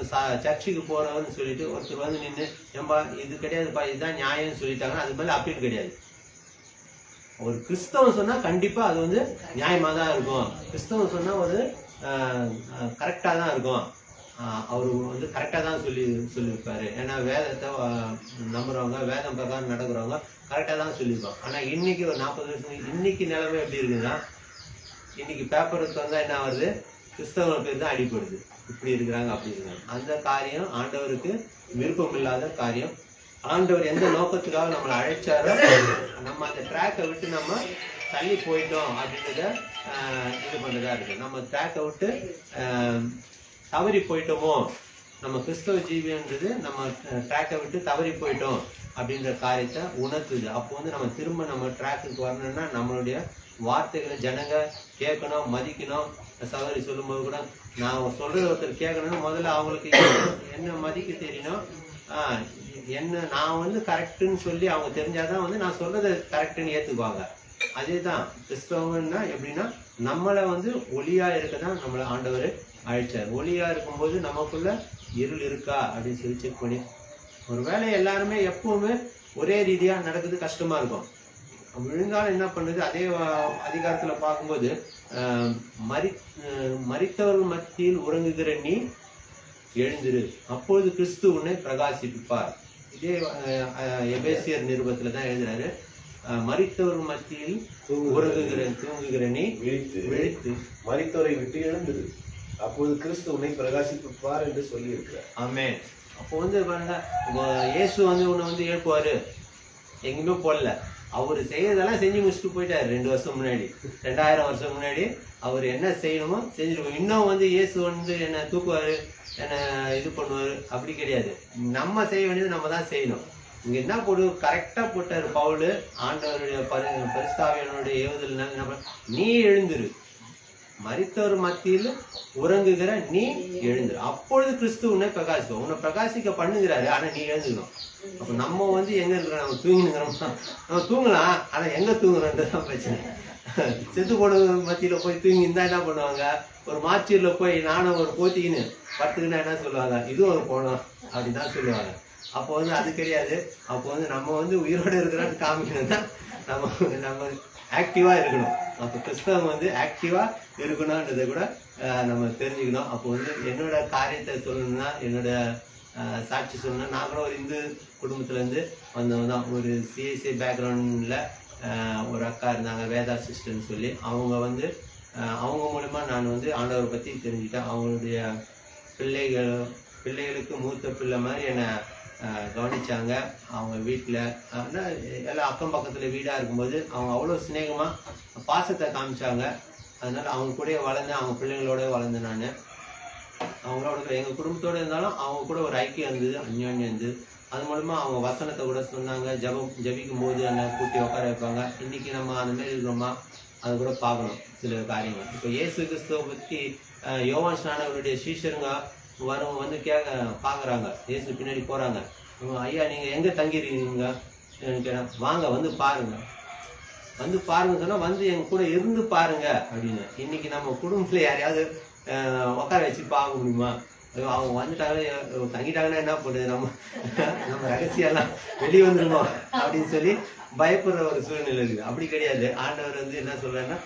சர்ச்சுக்கு போறவன்னு சொல்லிட்டு ஒருத்தர் வந்து நின்று, ஏன்பா இது கிடையாதுப்பா, இதுதான் நியாயம்னு சொல்லிட்டாங்கன்னா அது மேல அப்பீல் கிடையாது. ஒரு கிறிஸ்தவன் சொன்னா கண்டிப்பா அது வந்து நியாயமா தான் இருக்கும். கிறிஸ்தவன் சொன்னா ஒரு கரெக்டா தான் இருக்கும். அவரு வந்து கரெக்டா தான் சொல்லியிருப்பாரு. ஏன்னா வேதத்தை நம்புறவங்க, வேதம் பிரகாரம் நடக்கிறவங்க கரெக்டா தான் சொல்லியிருப்பாங்க. ஆனா இன்னைக்கு ஒரு 40 வருஷம் இன்னைக்கு நிலைமை எப்படி இருக்குன்னா, இன்னைக்கு பேப்பருக்கு வந்தா என்ன வருது, கிறிஸ்தவ பேர் தான் அடிப்படுது. இப்படி இருக்கிறாங்க அப்படி இருக்கிறாங்க. அந்த காரியம் ஆண்டவருக்கு விருப்பம் இல்லாத காரியம். ஆண்டவர் எந்த நோக்கத்துக்காக நம்மளை அழைச்சாரோ நம்ம அந்த ட்ராக்கை விட்டு நம்ம தள்ளி போயிட்டோம் அப்படின்றத இது பண்றதா இருக்கு. நம்ம ட்ராக்கை விட்டு தவறி போயிட்டோமோ, நம்ம கிறிஸ்தவ ஜீவின்றது நம்ம ட்ராக்கை விட்டு தவறி போயிட்டோம் அப்படின்ற காரியத்தை உணர்த்துது. அப்போ வந்து நம்ம திரும்ப நம்ம ட்ராக்குக்கு வரணும்னா நம்மளுடைய வார்த்தைகளை ஜனங்க கேட்கணும், மதிக்கணும். சகோதரி சொல்லும்போது கூட நான் சொல்றது ஒருத்தர் கேட்கணும்னு முதல்ல அவங்களுக்கு என்ன மதிக்க தெரியணும். என்ன நான் வந்து கரெக்டுன்னு சொல்லி அவங்க தெரிஞ்சாதான் வந்து நான் சொல்றது கரெக்டுன்னு ஏத்துக்குவாங்க. அதேதான் கிறிஸ்தவன்னா எப்படின்னா, நம்மளை வந்து ஒளியா இருக்கதான் நம்மளை ஆண்டவர் அழைச்சார். ஒளியா இருக்கும்போது நமக்குள்ள இருள் இருக்கா அப்படின்னு சொல்லி செக் பண்ணி, ஒருவேளை எல்லாருமே எப்பவுமே ஒரே ரீதியா நடக்குது, கஷ்டமா இருக்கும். விழுந்தாலும் என்ன பண்ணுது, அதே அதிகாரத்துல பார்க்கும்போது மரித்தவர்கள் மத்தியில் உறங்குகிற நீ எழுந்திரு, அப்பொழுது கிறிஸ்து உன்னை பிரகாசிப்பார். இதே எபேசியர் நிருபத்துல தான் எழுதுறாரு, மரித்தவர்கள் மத்தியில் தூங்குகிற நீ விழித்து மரித்தவரை விட்டு எழுந்திரு, அப்போது கிறிஸ்து உன்னை பிரகாசிப்பார் என்று சொல்லி இருக்கிறார். ஆமென். அப்போ வந்து இயேசு வந்து உன்னை வந்து எழுப்புவாரு, எங்குமே போடல. அவரு செய்யறதெல்லாம் செஞ்சு முடிச்சுட்டு போயிட்டாரு. 2 வருஷம் முன்னாடி, 2000 வருஷம் முன்னாடி அவர் என்ன செய்யணுமோ செஞ்சிருக்கோம். இன்னும் வந்து இயேசு வந்து என்ன தூக்குவாரு, என்ன இது பண்ணுவாரு, அப்படி கிடையாது. நம்ம செய்ய வேண்டியது நம்ம தான் செய்யணும். இங்க என்ன போடு கரெக்டா போட்டாரு பவுலு, ஆண்டவருடைய பரிசுத்தாவியானவருடைய ஏவுதல், நீ எழுந்திரு, மரித்தவர் மத்தியில் உறங்குகிற நீ எழுந்துரு, அப்பொழுது கிறிஸ்து உன்னை பிரகாசிக்கும். உன்னை பிரகாசிக்க பண்ணுகிறாரு, ஆனா நீ எழுந்துக்கணும். அப்ப நம்ம வந்து எங்க இருக்கிறோம், நம்ம தூங்கினுங்கிறோமா? நம்ம தூங்கலாம், ஆனா எங்க தூங்குறோன்றதுதான் பிரச்சனை. செத்து போன மத்தியில போய் தூங்கி இருந்தா என்ன பண்ணுவாங்க, ஒரு மாச்சூர்ல போய் நானும் ஒரு போத்திக்கின்னு பத்துக்குன்னா என்ன சொல்லுவாங்க, இதுவும் ஒரு போனோம் அப்படின்தான் சொல்லுவாங்க. அப்போ வந்து அது கிடையாது. அப்போ வந்து நம்ம வந்து உயிரோட இருக்கிறோன்னு காமிக்கணும்னா நம்ம ஆக்டிவா இருக்கணும். அப்போ கிறிஸ்தவம் வந்து ஆக்டிவா இருக்கணும்ன்றதை கூட நம்ம தெரிஞ்சுக்கணும். அப்போ வந்து என்னோட காரியத்தை சொல்லணும்னா, என்னோட சாட்சி சொல்லணும்னா, நான் கூட ஒரு இந்து குடும்பத்துல இருந்து வந்தவங்க தான். ஒரு சிஎஸ்சி பேக்ரவுண்ட்ல ஒரு அக்கா இருந்தாங்க, வேதா சிஸ்டர்னு சொல்லி. அவங்க வந்து அவங்க மூலமா நான் வந்து ஆண்டவரை பத்தி தெரிஞ்சுக்கிட்டேன். அவங்களுடைய பிள்ளைகளுக்கு மூத்த பிள்ளை மாதிரி என்னை கவனிச்சாங்க. அவங்க வீட்டில் எல்லாம் அக்கம் பக்கத்தில் வீடாக இருக்கும்போது அவங்க அவ்வளோ சிநேகமா பாசத்தை காமிச்சாங்க. அதனால அவங்க கூட வளர்ந்தேன், அவங்க பிள்ளைங்களோட வளர்ந்தேன். நான் அவங்களோட எங்கள் குடும்பத்தோடு இருந்தாலும் அவங்க கூட ஒரு ஐக்கியம் இருந்தது, அந்யோன்யம் இருந்தது. அது மூலமா அவங்க வசனத்தை கூட சொன்னாங்க. ஜபிக்கும் போது என்னை கூட்டி உட்கார வைப்பாங்க. இன்னைக்கு நம்ம அந்த மாதிரி இருக்கிறோமா, அது கூட பார்க்கணும் சில காரியங்கள். இப்போ இயேசு கிறிஸ்துவை பற்றி யோவான் ஸ்நானகருடைய சீஷருங்க வந்து பாக்குறாங்க. இயேசு பின்னாடி போறாங்க. ஐயா நீங்க எங்க தங்கிருக்கீங்க கேட்டேன். வாங்க வந்து பாருங்க, வந்து பாருங்க சொன்னா வந்து எங்க கூட இருந்து பாருங்க அப்படின்னு. இன்னைக்கு நம்ம குடும்பத்துல யாரையாவது உட்கார வச்சு பார்க்க முடியுமா? அவங்க வந்துட்டாங்களே தங்கிட்டாங்கன்னா என்ன பண்ணுது, நம்ம ரகசியம் எல்லாம் வெளியே வந்துருமா அப்படின்னு சொல்லி பயப்படுற ஒரு சூழ்நிலை இருக்கு. அப்படி கிடையாது. ஆண்டவர் வந்து என்ன சொல்றாருன்னா,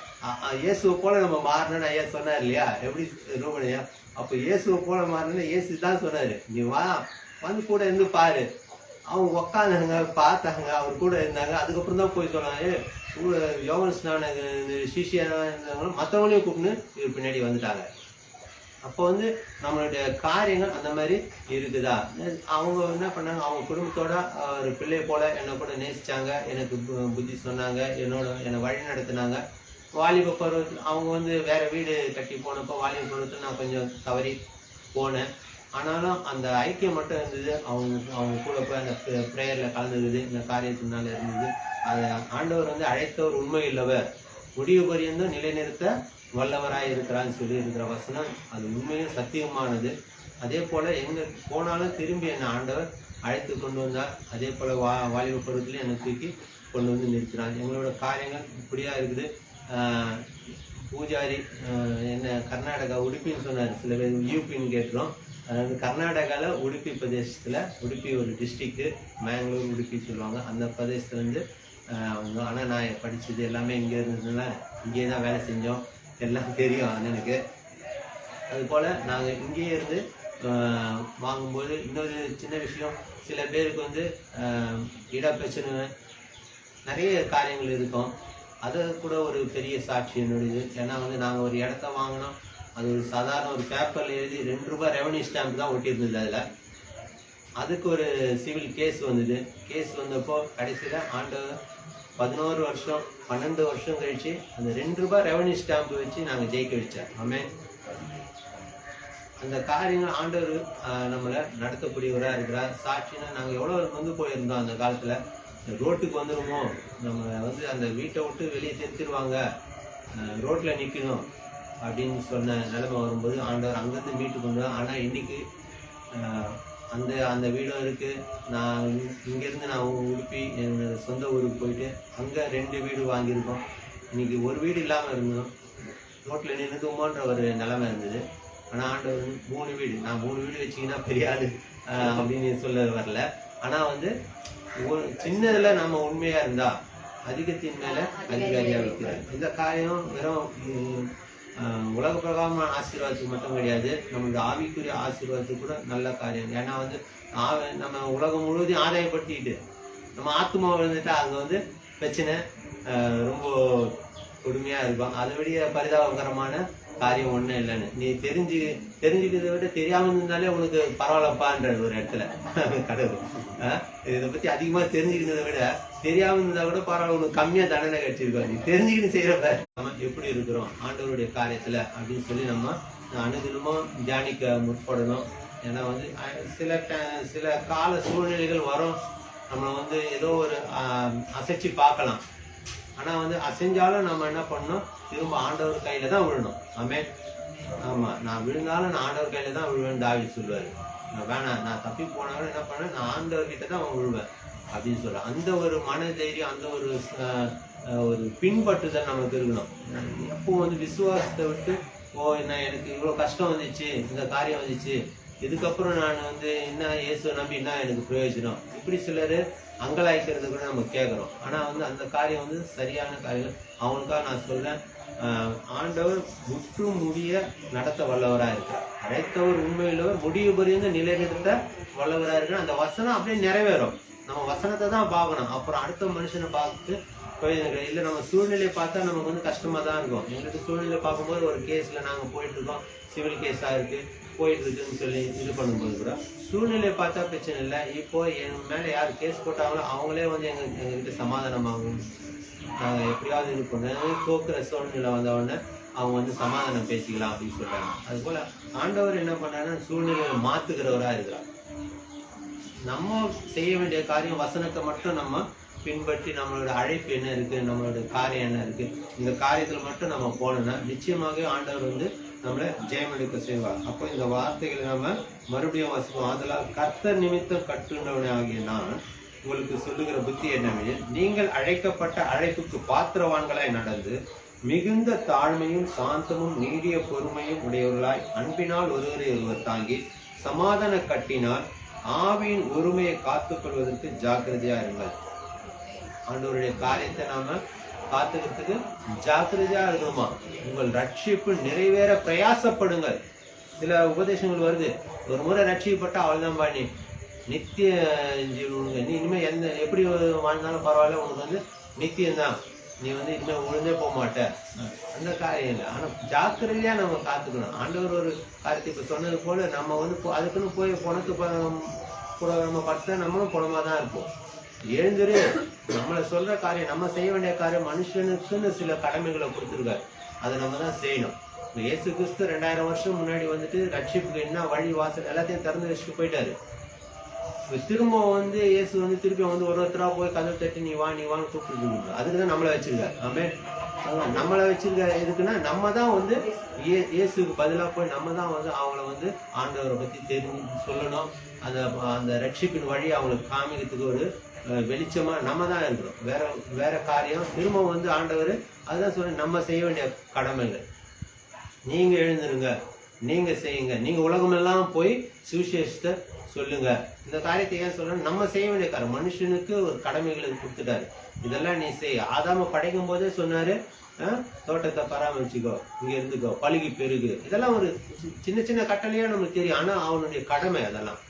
இயேசுவை போல நம்ம மாறணும்னு ஐயா சொன்னார் இல்லையா, எப்படி ரூபனையா? அப்ப இயேசுவை போல மாறணும்னு இயேசு தான் சொன்னாரு. நீ வா, வந்து கூட இருந்து பாரு. அவங்க உக்காந்தாங்க, பார்த்தாங்க, அவர் கூட இருந்தாங்க. அதுக்கப்புறம் தான் போய் சொன்னாங்க, யோவான் ஸ்நானக சிஷ்யா இருந்தாங்களும் மற்றவங்களையும் கூப்பிட்டு இவர் பின்னாடி வந்துட்டாங்க. அப்போ வந்து நம்மளுடைய காரியங்கள் அந்த மாதிரி இருக்குதா? அவங்க என்ன பண்ணாங்க, அவங்க குடும்பத்தோட ஒரு பிள்ளை போல என்னை கூட நேசிச்சாங்க, எனக்கு புத்தி சொன்னாங்க, என்னை வழி நடத்தினாங்க. வாலிப பருவத்தில் அவங்க வந்து வேற வீடு கட்டி போனப்போ வாலிப பருவத்தில் நான் கொஞ்சம் தவறி போனேன். ஆனாலும் அந்த ஐக்கியம் மட்டும் இருந்தது. அவங்க கூட போய் அந்த ப்ரேயரில் கலந்துருக்குது, இந்த காரியத்தினால இருந்தது. அதை ஆண்டவர் வந்து அழைத்தவர் உண்மை இல்லவர், முடிவு பரியந்தும் நிலைநிறுத்த வல்லவராய் இருக்கிறான்னு சொல்லி இருக்கிற வசனம் அது உண்மையும் சத்தியமானது. அதே போல் எங்கே போனாலும் திரும்பி என்னை ஆண்டவர் அழைத்து கொண்டு வந்தார். அதே போல் வாலிப பருவத்திலையும் என்னை தூக்கி கொண்டு வந்து நிறுத்தினார். எங்களோட காரியங்கள் இப்படியா இருக்குது. பூஜாரி என்ன கர்நாடகா உடுப்பின்னு சொன்னார், சில பேர் யூபின்னு கேட்டுரும். அதாவது கர்நாடகாவில் உடுப்பி பிரதேசத்தில், உடுப்பி ஒரு டிஸ்ட்ரிக்ட்டு, மேங்களூர் உடுப்பி சொல்லுவாங்க, அந்த பிரதேசத்துலேருந்து அவங்க. ஆனால் நான் படித்தது எல்லாமே இங்கே இருந்ததுனால இங்கே தான் வேலை செஞ்சோம், எல்லாம் தெரியும் அண்ணனுக்கு. அதுபோல் நாங்கள் இங்கேயே இருந்து வாங்கும்போது இன்னொரு சின்ன விஷயம், சில பேருக்கு வந்து இடப்பிரச்சனை நிறைய காரியங்கள் இருக்கும். அது கூட ஒரு பெரிய சாட்சி என்னுடையது. ஏன்னா வந்து நாங்கள் ஒரு இடத்த வாங்கினோம், அது ஒரு சாதாரண ஒரு பேப்பரில் எழுதி ₹2 ரெவன்யூ ஸ்டாம்ப் தான் ஒட்டியிருந்தது. அதில் அதுக்கு ஒரு சிவில் கேஸ் வந்தது. கேஸ் வந்தப்போ கடைசியில் ஆண்டவர் 11 வருஷம் 12 வருஷம் கழிச்சு அந்த ₹2 ரெவன்யூ ஸ்டாம்ப் வச்சு நாங்கள் ஜெயிக்க வச்சோம். ஆமென். அந்த காரியங்கள் ஆண்டவர் நம்மளை நடத்தக்கூடியவராக இருக்கிறார். சாட்சினா நாங்கள் எவ்வளோ வந்து போயிருந்தோம் அந்த காலத்தில். ரோட்டுக்கு வந்துடுமோ, நம்ம வந்து அந்த வீட்டை விட்டு வெளியே திருத்திடுவாங்க, ரோட்டில் நிற்கணும் அப்படின்னு சொன்ன நிலைமை வரும்போது ஆண்டவர் அங்கேருந்து மீட்டு கொண்டு. ஆனால் இன்னைக்கு அந்த வீடும் இருக்குது. நான் இங்கேருந்து நான் உடுப்பி என்னோட சொந்த ஊருக்கு போயிட்டு அங்கே 2 வீடு வாங்கியிருக்கோம். இன்னைக்கு ஒரு வீடு இல்லாமல் இருந்தோம், ரோட்டில் நின்றுக்குமோன்ற ஒரு நிலைமை இருந்தது. ஆனால் ஆண்டவர் 3 வீடு, நான் 3 வீடு வச்சிங்கன்னா பெரிய ஆள் அப்படின்னு சொல்ல வரல. ஆனால் வந்து சின்னதில் நம்ம உண்மையாக இருந்தால் அதிகத்தின் மேலே அதிகாரியாக வைக்கிறார். இந்த காரியம் வெறும் உலக பிரகாரமான ஆசீர்வாதத்துக்கு மட்டும் கிடையாது, நம்மளுடைய ஆவிக்குரிய ஆசீர்வாதத்துக்கு கூட நல்ல காரியம். ஏன்னா வந்து நம்ம உலகம் முழுவதையும் ஆதாயப்படுத்திக்கிட்டு நம்ம ஆத்மா விழுந்துட்டா அங்கே வந்து பிரச்சனை ரொம்ப கொடுமையாக இருக்கும். அதை விட பரிதாபகரமான காரியம் ஒன்றும் இல்லைன்னு நீ தெரிஞ்சுக்கிறத விட தெரியாமல் இருந்தாலே உனக்கு பரவாயில்லப்பான்ற ஒரு இடத்துல கடவுள் இதை பற்றி அதிகமாக தெரிஞ்சுக்கிறத விட தெரியாமல் இருந்தால் கூட பரவாயில்ல, உனக்கு கம்மியாக தண்டனை கிடைச்சிருக்கோம். நீ தெரிஞ்சுக்கிட்டு செய்கிறப்ப நம்ம எப்படி இருக்கிறோம் ஆண்டவருடைய காரியத்தில் அப்படின்னு சொல்லி நம்ம அனுதினமும் தியானிக்க முற்படணும். ஏன்னா வந்து சில கால சூழ்நிலைகள் வரும், நம்மளை வந்து ஏதோ ஒரு அசைச்சு பார்க்கலாம். ஆனால் வந்து அசைஞ்சாலும் நம்ம என்ன பண்ணணும், திரும்ப ஆண்டவர் கையில தான் விழணும். ஆமென். ஆமாம், நான் விழுந்தாலும் நான் ஆண்டவர் கையில தான் விழுவேன் தாவீது சொல்லுவார். நான் வேணாம், நான் தப்பி போனாலும் என்ன பண்ணேன், நான் ஆண்டவர்கிட்ட தான் விழுவேன் அப்படின்னு சொல்கிறேன். அந்த ஒரு மன தைரியம், அந்த ஒரு பின்பற்றுதல் நமக்கு இருக்கணும். எப்போ வந்து விசுவாசத்தை விட்டு என்ன எனக்கு இவ்வளோ கஷ்டம் வந்துச்சு, இந்த காரியம் வந்துச்சு, இதுக்கப்புறம் நான் வந்து என்ன இயேசுவை நம்பி என்ன எனக்கு பிரயோஜனம், இப்படி சிலர் அங்கலாய்க்கிறது கூட நம்ம கேட்குறோம். ஆனால் வந்து அந்த காரியம் வந்து சரியான காரியம். அவனுக்காக நான் சொல்றேன், ஆண்டவர் முற்று முடிய நடத்த வல்லவராக இருக்கிறார். அழைத்தவர் உண்மையிலவர் முடிவு புரிந்து நிலைநிறுத்த வல்லவராக இருக்கிறார். அந்த வசனம் அப்படியே நிறைவேறும். நம்ம வசனத்தை தான் பார்க்கணும், அப்புறம் அடுத்த மனுஷனை பார்த்து பிரயோஜனம் இல்லை. நம்ம சூழ்நிலையை பார்த்தா நமக்கு வந்து கஷ்டமா தான் இருக்கும். எங்களுக்கு சூழ்நிலை பார்க்கும்போது ஒரு கேஸ்ல நாங்கள் போயிட்டு இருக்கோம், சிவில் கேஸாக இருக்கு, போயிட்டு இருக்குன்னு சொல்லி இது பண்ணும்போது கூட சூழ்நிலையை பார்த்தா பிரச்சனை இல்லை. இப்போ என் மேலே யார் கேஸ் போட்டாங்களோ அவங்களே வந்து எங்ககிட்ட சமாதானமாகும், நாங்கள் எப்படியாவது இது பண்ண தோக்குற சூழ்நிலை வந்தவுடனே அவங்க வந்து சமாதானம் பேசிக்கலாம் அப்படின்னு சொல்றாங்க. அதுபோல ஆண்டவர் என்ன பண்ணாருன்னா சூழ்நிலையை மாத்துக்கிறவராக இருக்கிறார். நம்ம செய்ய வேண்டிய காரியம் வசனத்தை மட்டும் நம்ம பின்பற்றி நம்மளோட அழைப்பு என்ன இருக்கு, நம்மளோட காரியம் என்ன இருக்கு, இந்த காரியத்துல மட்டும் நம்ம போனோம்னா நிச்சயமாக ஆண்டவர் வந்து நம்மளை ஜெயம் எடுக்க செய்வார். அப்போ இந்த வார்த்தைகளை நம்ம மறுபடியும் வாசிப்போம். அதெல்லாம் கர்த்தர் நிமித்தம் கட்டுண்டவனே ஆகிய நான் உங்களுக்கு சொல்லுகிற புத்தி என்னவெனில், நீங்கள் அழைக்கப்பட்ட அழைப்புக்கு பாத்திரவான்களாய் நடந்து மிகுந்த தாழ்மையும் சாந்தமும் நீடிய பொறுமையும் உடையவர்களாய் அன்பினால் ஒருவரை ஒருவர் தாங்கி சமாதான கட்டினால் ஆவியின் ஒருமையை காத்துக்கொள்வதற்கு ஜாக்கிரதையா இருங்கள். ஆண்டவருடைய காரியத்தை நாம காத்துக்கிறதுக்கு ஜாக்கிரதையா இருக்கணுமா. உங்கள் ரட்சிப்பு நிறைவேற பிரயாசப்படுங்கள். சில உபதேசங்கள் வருது, ஒரு முறை ரட்சிக்கப்பட்டா அவ்வளவுதான் பண்ணி நித்திய ஜீவனுங்க, நீ இனிமே எப்படி வாழ்ந்தாலும் பரவாயில்ல, உனக்கு வந்து நித்தியம்தான், நீ வந்து இனிமே உழுந்தே போக மாட்ட, அந்த காரியம் இல்லை. ஆனா ஜாக்கிரதையா நம்ம காத்துக்கணும். ஆண்டவர் ஒரு காரியத்தை இப்ப சொன்னது போல நம்ம வந்து அதுக்குன்னு போய் பணத்து கூட நம்ம பார்த்தா நம்மளும் பணமா தான் இருப்போம். எழுந்துரு, நம்மளை சொல்ற காரியம், நம்ம செய்ய வேண்டிய காரியம், மனுஷனுக்குன்னு சில கடமைகளை கொடுத்துருக்காரு, அதை நம்ம தான் செய்யணும். இயேசு கிறிஸ்து 2000 வருஷம் முன்னாடி வந்துட்டு ரட்சிப்புக்கு என்ன வழி வாசல் எல்லாத்தையும் திறந்து வச்சுட்டு போயிட்டாரு. திரும்ப இயேசு திருப்பி ஒருத்தரா போய் கதவு தட்டி நீ வான்னு கூப்பிட்டு அதுக்குதான் நம்மளை வச்சிருக்காரு. ஆமே, நம்மளை வச்சிருக்காரு எதுக்குன்னா நம்ம தான் இயேசுக்கு பதிலா போய் நம்ம தான் அவங்கள ஆண்டவரை பத்தி தெரிஞ்சு சொல்லணும். அந்த ரட்சிப்பின் வழி அவங்களுக்கு காமிக்கிறதுக்கு ஒரு வெளிச்சமா நம்ம தான் இருக்கிறோம். வேற காரியம் திரும்ப ஆண்டவர் அதுதான் சொல்ல, நம்ம செய்ய வேண்டிய கடமைகள். நீங்க எழுந்துருங்க, நீங்க செய்யுங்க, நீங்க உலகமெல்லாம் போய் சுவிசேஷத்தை சொல்லுங்க. இந்த காரியத்தை ஏன் சொல்ற, நம்ம செய்ய வேண்டிய காரியம். மனுஷனுக்கு ஒரு கடமைகளை கொடுத்துட்டாரு, இதெல்லாம் நீ செய். ஆதாம படைக்கும் போதே சொன்னாரு, தோட்டத்தை பராமரிச்சுக்கோ, இங்க இருந்துக்கோ, பழுகி பெருகு. இதெல்லாம் ஒரு சின்ன சின்ன கட்டளையா நமக்கு தெரியும். ஆனா அவனுடைய கடமை அதெல்லாம்.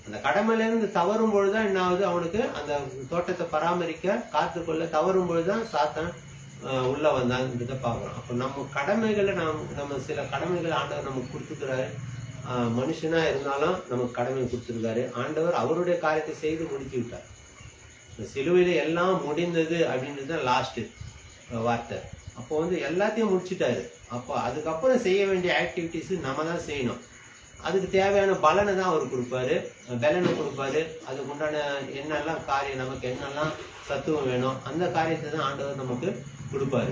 அந்த கடமையில இருந்து தவறும் பொழுதுதான் என்ன ஆகுது, அவனுக்கு அந்த தோட்டத்தை பராமரிக்க காத்துக்கொள்ள தவறும் பொழுதுதான் சாத்தான் உள்ள வந்தாங்கிறத பாக்குறோம். அப்ப நம்ம கடமைகளை நம்ம சில கடமைகளை ஆண்டவர் நமக்கு கொடுத்துக்கிறாரு. மனுஷனா இருந்தாலும் நமக்கு கடமை கொடுத்துருக்காரு. ஆண்டவர் அவருடைய காரியத்தை செய்து முடிச்சு விட்டார். சிலுவையில எல்லாம் முடிந்தது அப்படின்றது லாஸ்ட் வார்த்தை. அப்போ எல்லாத்தையும் முடிச்சுட்டாரு. அப்போ அதுக்கப்புறம் செய்ய வேண்டிய ஆக்டிவிட்டிஸ் நம்ம தான் செய்யணும். அதுக்கு தேவையான பலனை தான் அவர் கொடுப்பாரு, பலனை கொடுப்பாரு. அதுக்கு உண்டான என்னெல்லாம் காரியம், நமக்கு என்னெல்லாம் சத்துவம் வேணும், அந்த காரியத்தை தான் ஆண்டவர் நமக்கு கொடுப்பாரு.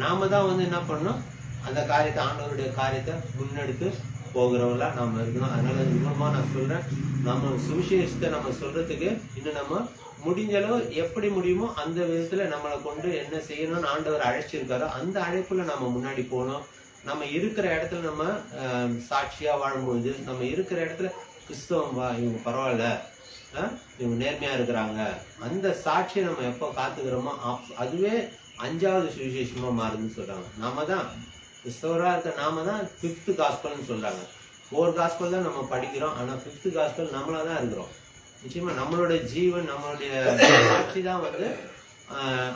நாம தான் என்ன பண்ணணும், அந்த காரியத்தை, ஆண்டவருடைய காரியத்தை முன்னெடுத்து போகிறவங்களா நாம இருக்கணும். அதனால விவரமா நான் சொல்றேன், நம்ம சுவிசேஷத்தை நம்ம சொல்றதுக்கு இன்னும் நம்ம முடிஞ்ச அளவு எப்படி முடியுமோ அந்த விதத்துல நம்மளை கொண்டு என்ன செய்யணும்னு ஆண்டவர் அழைச்சிருக்காரோ அந்த அழைப்புல நம்ம முன்னாடி போகணும். நம்ம இருக்கிற இடத்துல நம்ம சாட்சியா வாழும்பொழுது, நம்ம இருக்கிற இடத்துல கிறிஸ்தவம் இவங்க பரவாயில்ல, இவங்க நேர்மையா இருக்கிறாங்க, அந்த சாட்சியை நம்ம எப்போ காத்துக்கிறோமோ அதுவே 5வது சுவிசேஷமா மாறுதுன்னு சொல்றாங்க. நாம தான் கிறிஸ்தவரா இருக்க, நாம தான் 5th காஸ்பல்னு சொல்றாங்க. 4 காஸ்பல் தான் நம்ம படிக்கிறோம், ஆனா 5th காஸ்பல் நம்மளா தான் இருக்கிறோம். நிச்சயமா நம்மளோட ஜீவன், நம்மளுடைய சாட்சி தான்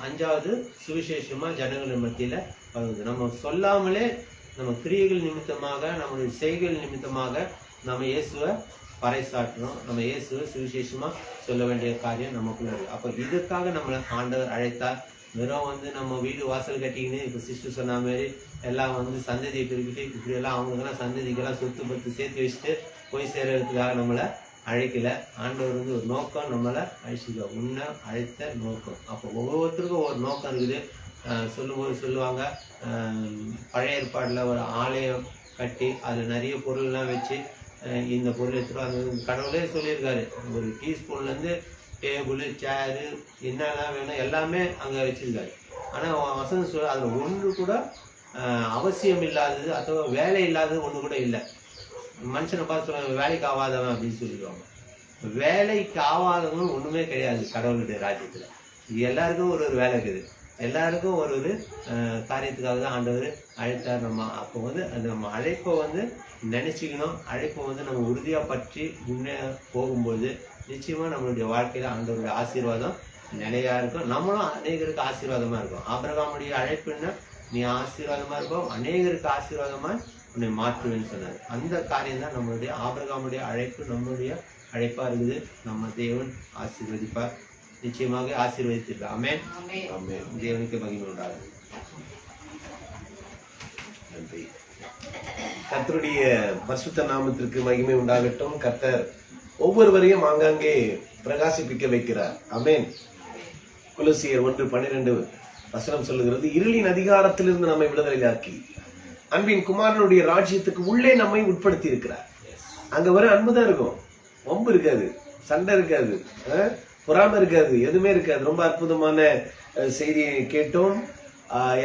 5வது சுவிசேஷமா ஜனங்கள் மத்தியில வருது. நம்ம சொல்லாமலே நம்ம கிரியைகள் நிமித்தமாக, நம்மளுடைய செய்கைகள் நிமித்தமாக நம்ம இயேசுவை பறைசாற்றணும். நம்ம இயேசுவை சுவிசேஷமா சொல்ல வேண்டிய காரியம் நமக்குள்ள இருக்கு. அப்ப இதுக்காக நம்மளை ஆண்டவர் அழைத்தார். வெறும் நம்ம வீடு வாசல் கட்டிக்கின்னு இப்ப சிஸ்டர் சொன்ன மாதிரி எல்லாம் சந்ததியை பெருக்கிட்டு இப்படி எல்லாம் அவங்களுக்கெல்லாம் சந்ததிக்கெல்லாம் சொத்து பத்து சேர்த்து வச்சுட்டு போய் சேர்றதுக்காக நம்மளை அழைக்கல. ஆண்டவர் ஒரு நோக்கம் நம்மளை அழைச்சிக்க, உன்னை அழைத்த நோக்கம். அப்போ ஒவ்வொருத்தருக்கும் ஒரு நோக்கம் இருக்குது. சொல்லும்போது சொல்லுவாங்க, பழைய ஏற்பாடுல ஒரு ஆலயம் கட்டி அதுல நிறைய பொருள்லாம் வச்சு இந்த பொருள் எடுத்துருவோம். அந்த கடவுளே சொல்லியிருக்காரு, ஒரு டீஸ்பூன்ல இருந்து டேபிள் சேரு என்னெல்லாம் வேணும் எல்லாமே அங்க வச்சிருக்காரு. ஆனா வசனம் சொல்ல அதுல ஒன்று கூட அவசியம் இல்லாதது ಅಥವಾ வேலை இல்லாதது ஒண்ணு கூட இல்லை. மனுஷனை பார்த்து சொல்லுவாங்க வேலைக்கு ஆகாதவன் அப்படின்னு சொல்லிடுவாங்க. வேலைக்கு ஆகாதவங்க ஒண்ணுமே கிடையாது கடவுளுடைய ராஜ்யத்துல. எல்லாருக்கும் ஒரு ஒரு வேலை இருக்குது, எல்லாருக்கும் ஒரு ஒரு காரியத்துக்காக தான் ஆண்டவர் அழைத்தார். நம்ம அப்போ நம்ம அழைப்பை நினைச்சுக்கணும். அழைப்பை நம்ம உறுதியா பற்றி முன்னே போகும்போது நிச்சயமா நம்மளுடைய வாழ்க்கையில ஆண்டவருடைய ஆசீர்வாதம் நிலையா இருக்கும். நம்மளும் அநேகருக்கு ஆசீர்வாதமா இருக்கும். ஆபிரகாமுடைய அழைப்புன்னா நீ ஆசீர்வாதமா இருக்கும், அநேகருக்கு ஆசீர்வாதமா உன்னை மாற்றுவேன்னு சொன்னார். அந்த காரியம் தான் நம்மளுடைய ஆபிரகாமுடைய அழைப்பு, நம்மளுடைய அழைப்பா இருக்குது. நம்ம தேவன் ஆசீர்வதிப்பார், நிச்சயமாக ஆசீர்வதித்திருப்பார். ஆமென். ஆமென். தேவனுக்கு மகிமை உண்டாகும். நன்றி. கர்த்தருடைய பரிசுத்த நாமத்திற்கு மகிமை உண்டாகட்டும். கர்த்தர் ஒவ்வொருவரையும் ஆங்காங்கே பிரகாசிப்பிக்க வைக்கிறார். ஆமென். கொலோசியர் 1:12 வசனம் சொல்லுகிறது, இருளின் அதிகாரத்திலிருந்து நம்மை விடுதலையாக்கி அன்பின் குமாரனுடைய ராஜ்யத்துக்கு உள்ளே நம்மை உட்படுத்தி இருக்கிறார். அங்க வர அன்புதான் இருக்கும், வம்பு இருக்காது, சண்டை இருக்காது, பொறாமை இருக்காது, எதுவுமே இருக்காது. ரொம்ப அற்புதமான செய்தியை கேட்டோம்.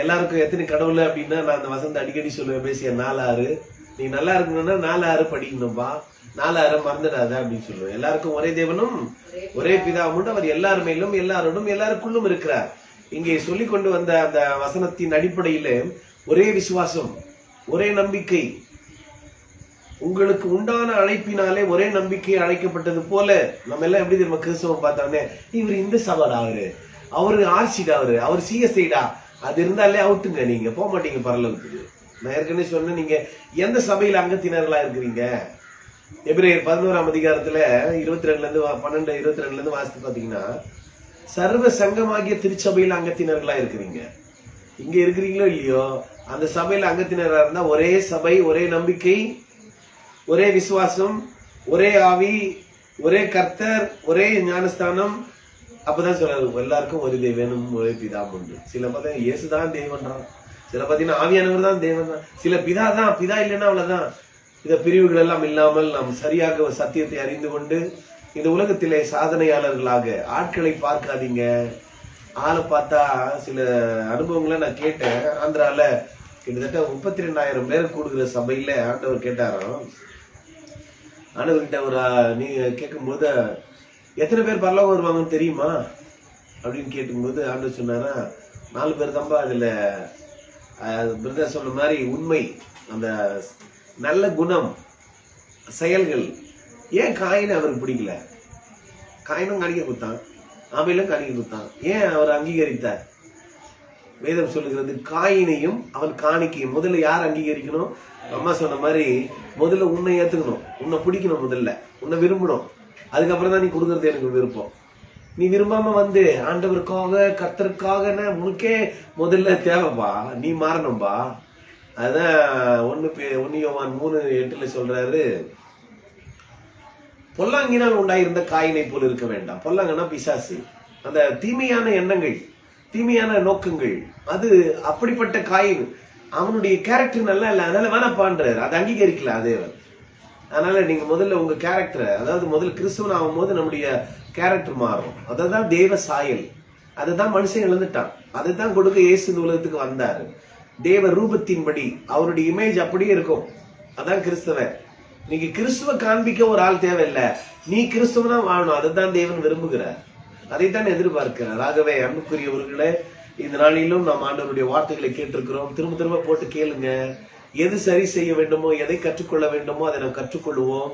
எல்லாருக்கும் எத்தனை கடவுள் அப்படின்னா, நான் அந்த வசந்த அடிக்கடி சொல்லுவேன், பேசிய 4:6 நீ நல்லா இருக்கணும்னா 4:6 படிக்கணும்பா, 4:6 மறந்துடாத அப்படின்னு சொல்லுவேன். எல்லாருக்கும் ஒரே தேவனும் ஒரே பிதாவும் அவர் எல்லார் மேலும் எல்லாரோடும் எல்லாருக்குள்ளும் இருக்கிறார். இங்கே சொல்லிக் கொண்டு வந்த அந்த வசனத்தின் அடிப்படையில ஒரே விசுவாசம், ஒரே நம்பிக்கை, உங்களுக்கு உண்டான அழைப்பினாலே ஒரே நம்பிக்கை அழைக்கப்பட்டது போல நம்ம எல்லாம் எப்படி தெரியுமா கிறிஸ்தவம் பார்த்தானே, இவர் இந்த சவாடா, அவரு ஆர்சிடா, அவர் சிஎஸ்ஐடா, அது இருந்தாலே அவுட்டுங்க, நீங்க போக மாட்டீங்க பரலோகத்துக்கு. நான் ஏற்கனவே சொன்னேன், நீங்க எந்த சபையில அங்கத்தினர்களா இருக்கிறீங்க, எபிரேயர் 11ஆம் அதிகாரத்துல 22 வாசித்து பாத்தீங்கன்னா, சர்வ சங்கமாகிய திருச்சபையில் அங்கத்தினர்களா இருக்கிறீங்க. இங்க இருக்கிறீங்களோ இல்லையோ, அந்த சபையில அங்கத்தினரா இருந்தா ஒரே சபை, ஒரே நம்பிக்கை, ஒரே விசுவாசம், ஒரே ஆவி, ஒரே கர்த்தர், ஒரே ஞானஸ்தானம். அப்பதான் சொல்றாரு, எல்லாருக்கும் ஒரு தேவனும் ஒரே பிதா உண்டு. சில பார்த்தா இயேசுதான் தேவன்றான், சில பாத்தீங்கன்னா ஆவியானவர் தான் தேவன் தான், சில பிதா தான், பிதா இல்லைன்னா அவ்வளவுதான். இந்த பிரிவுகள் எல்லாம் இல்லாமல் நாம் சரியாக சத்தியத்தை அறிந்து கொண்டு இந்த உலகத்திலே சாதனையாளர்களாக ஆட்களை பார்க்காதீங்க. ஆளை பார்த்தா சில அனுபவங்களை நான் கேட்டேன். ஆந்திரால கிட்டத்தட்ட 32,000 பேர் கூடுகிற சபையில ஆண்டவர் கேட்டாராம். ஆண்டவர்கிட்ட ஒரு நீங்க கேட்கும்போது எத்தனை பேர் பரலோகம் வருவாங்கன்னு தெரியுமா அப்படின்னு கேட்கும்போது ஆண்டவர் சொன்னாரா, 4 பேர் தான்பா. அதுல பிரதர் சொன்ன மாதிரி உண்மை, அந்த நல்ல குணம், செயல்கள். ஏன் காயினை அவருக்கு பிடிக்கல? காயினும் காணிக்க கொடுத்தான், ஆமையிலும் காணிக்க கொடுத்தான். ஏன் அவர் அங்கீகரித்தார்? வேதம் சொல்லுகிறது, காயினையும் அவன் காணிக்கையும் முதல்ல யார் அங்கீகரிக்கணும்? அம்மா சொன்ன மாதிரி முதல்ல உன்னை ஏத்துக்கணும், உன்னை பிடிக்கணும், முதல்ல உன்னை விரும்பணும். அதுக்கப்புறம் தான் நீ கொடுக்கறது எனக்கு விருப்பம். நீ விரும்பாம வந்து ஆண்டவருக்காக கர்த்தருக்காக உனக்கே முதல்ல தேவைப்பா, நீ மாறணும்பா. அதான் 1 யோவான் 3:8 சொல்றாரு, பொல்லாங்கினால் உண்டாயிருந்த காயினை போல இருக்க வேண்டாம். பொல்லாங்கன்னா பிசாசு, அந்த தீமையான எண்ணங்கள், தீமையான நோக்கங்கள், அது அப்படிப்பட்ட காயின். அவனுடைய கேரக்டர் நல்லா இல்ல, அதனால வேணாப்பான்றாரு, அதை அங்கீகரிக்கல அதேவன். அதனால நீங்க முதல்ல உங்க கேரக்டரை, அதாவது முதல்ல கிறிஸ்துவன் ஆகும் போது நம்முடைய கேரக்டர் மாறும். அதுதான் தேவ சாயல், அதுதான் மனுஷன் இழந்துட்டான். அதுதான் கொடுக்க இயேசு இந்த உலகத்துக்கு வந்தாரு. தேவ ரூபத்தின்படி அவருடைய இமேஜ் அப்படியே இருக்கும். அதான் கிறிஸ்தவன். நீங்க கிறிஸ்துவ காண்பிக்க ஒரு ஆள் தேவையில்லை, நீ கிறிஸ்துவனா வாழணும். அதுதான் தேவன் விரும்புகிறார், அதைத்தான் எதிர்பார்க்கிறார். ஆகவே அன்புக்குரியவர்களே, இந்த நாளிலும் நாம் ஆண்டவருடைய வார்த்தைகளை கேட்டிருக்கிறோம். திரும்ப திரும்ப போட்டு கேளுங்க. எது சரி செய்ய வேண்டுமோ, எதை கற்றுக்கொள்ள வேண்டுமோ அதை நாம் கற்றுக்கொள்வோம்.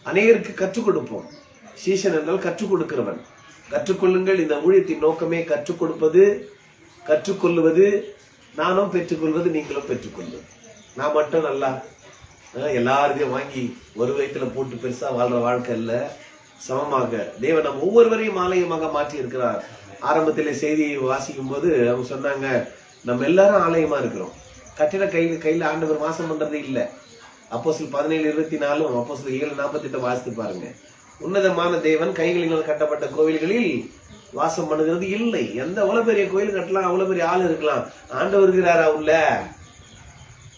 அநேகருக்கு கற்றுக் கொடுப்போம். சீஷன் என்றால் கற்றுக் கொடுக்கிறவன். கற்றுக்கொள்ளுங்கள். இந்த ஊழியத்தின் நோக்கமே கற்றுக் கொடுப்பது, கற்றுக்கொள்வது, நானும் பெற்றுக்கொள்வது, நீங்களும் பெற்றுக்கொள்வது. நான் மட்டும் நல்லா எல்லாரையும் வாங்கி ஒரு வயிற்றுல போட்டு பெருசா வாழ்ற வாழ்க்கை இல்ல. சமமாக தேவன் நம் ஒவ்வொருவரையும் ஆலயமாக மாற்றி இருக்கிறார். ஆரம்பத்திலே செய்தியை வாசிக்கும் போது அவங்க சொன்னாங்க, நம்ம எல்லாரும் ஆலயமா இருக்கிறோம். கட்டிட கையில ஆண்டவர் வாசம் பண்றது இல்ல. அப்போஸ்தலர் 17:24, அப்போஸ்தலர் 7:48 வாசித்து பாருங்க. உன்னதமான தேவன் கைகளினால் கட்டப்பட்ட கோவில்களில் வாசம் பண்ணுகிறது இல்லை. எந்த அவ்வளவு பெரிய கோயில் கட்டலாம், அவ்வளவு பெரிய ஆள் இருக்கலாம், ஆண்டவர் இருக்கிறாரா உள்ள?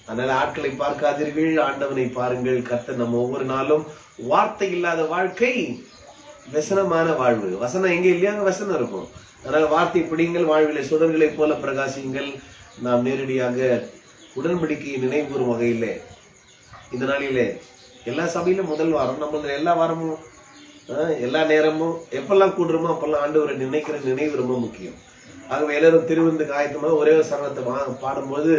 அதனால ஆட்களை பார்க்காதீர்கள், ஆண்டவனை பாருங்கள். கர்த்தர் நம்ம ஒவ்வொரு நாளும் வார்த்தை இல்லாத வாழ்க்கை வசனமான வாழ்வு. வசனம் எங்க இல்லையா, அங்க வசனம் இருக்கும். அதனால வார்த்தை பிடிங்கள், வாழ்விலை சுடர்களை போல பிரகாசிங்கள். நாம் நேரடியாக உடன்படிக்கையை நினைவு கூறும் வகையிலே இந்த நாளிலே எல்லா சபையிலும் முதல் வாரம், நம்ம எல்லா வாரமும் எல்லா நேரமும் எப்பெல்லாம் கூடுறோமோ அப்பெல்லாம் ஆண்டவரை நினைக்கிற நினைவு ரொம்ப முக்கியம். ஆகவே எல்லாரும் திருவிருந்துக்கு ஆயத்தமாக ஒரே ஒரு சரணத்தை பாடும்போது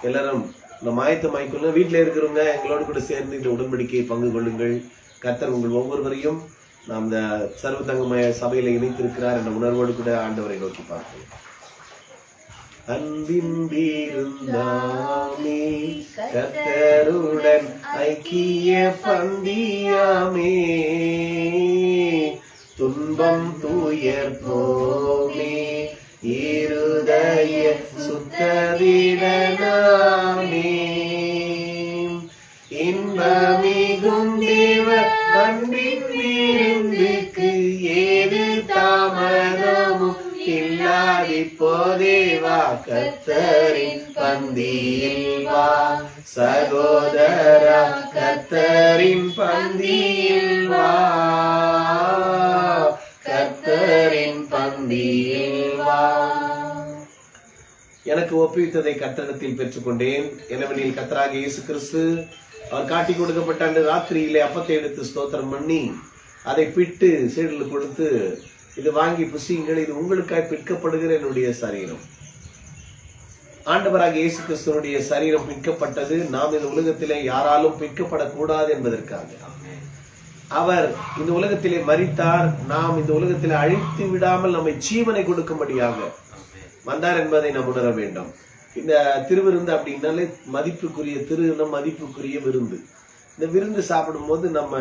எல்லாரும் நம்ம ஆயத்தமாய்க்கொள்ள, வீட்டில் இருக்கிறவங்க எங்களோடு கூட சேர்ந்து இந்த உடன்படிக்கையை பங்கு கொள்ளுங்கள். கர்த்தர் உங்கள் ஒவ்வொருவரையும் நாம் இந்த சர்வதங்கமய சபையில இணைத்திருக்கிறார் என்ற உணர்வோடு கூட ஆண்டவரை நோக்கி பார்ப்போம். அன்பின் விருந்தாமே கர்த்தருடன் ஐக்கிய பந்தியாமே, துன்பம் துயர் போமே இருதய சுத்தவிடனாமே, இன்பமிகும் தேவ அன்பின் விருந்துக்கு ஏது தாமதமும் இல்லாதிப்போதே வா, கர்த்தரின் பந்தியில் வா சகோதரா, கர்த்தரின் பந்தியில் வா, கர்த்தரின் பந்தியில் வா. எனக்கு ஒப்புவித்ததை கர்த்தரிடத்தில் பெற்றுக்கொண்டேன். எனவெனில் கர்த்தராகிய இயேசு கிறிஸ்து அவர் காட்டி கொடுக்கப்பட்ட அன்று ராத்திரியிலே அப்பத்தை எடுத்து ஸ்தோத்திரம் பண்ணி அதை பிட்டு சீடர்களுக்கு கொடுத்து, இது வாங்கி புசியுங்கள், இது உங்களுக்காய் பிற்கப்படுகிற என்னுடைய சரீரம். ஆண்டவராகிய இயேசு கிறிஸ்துவனுடைய சரீரம் பிற்கப்பட்டது நாம் இந்த உலகத்திலே யாராலும் பிற்கப்படக்கூடாது என்பதற்காக. அவர் இந்த உலகத்திலே மரித்தார், நாம் இந்த உலகத்திலே அழித்து விடாமல் நம்மை ஜீவனை கொடுக்கும்படியாக வந்தார் என்பதை நாம் உணர வேண்டும். இந்த திருவிருந்து அப்படின்னாலே மதிப்புக்குரிய திருவிருந்தம், மதிப்புக்குரிய விருந்து. இந்த விருந்து சாப்பிடும் போது நம்ம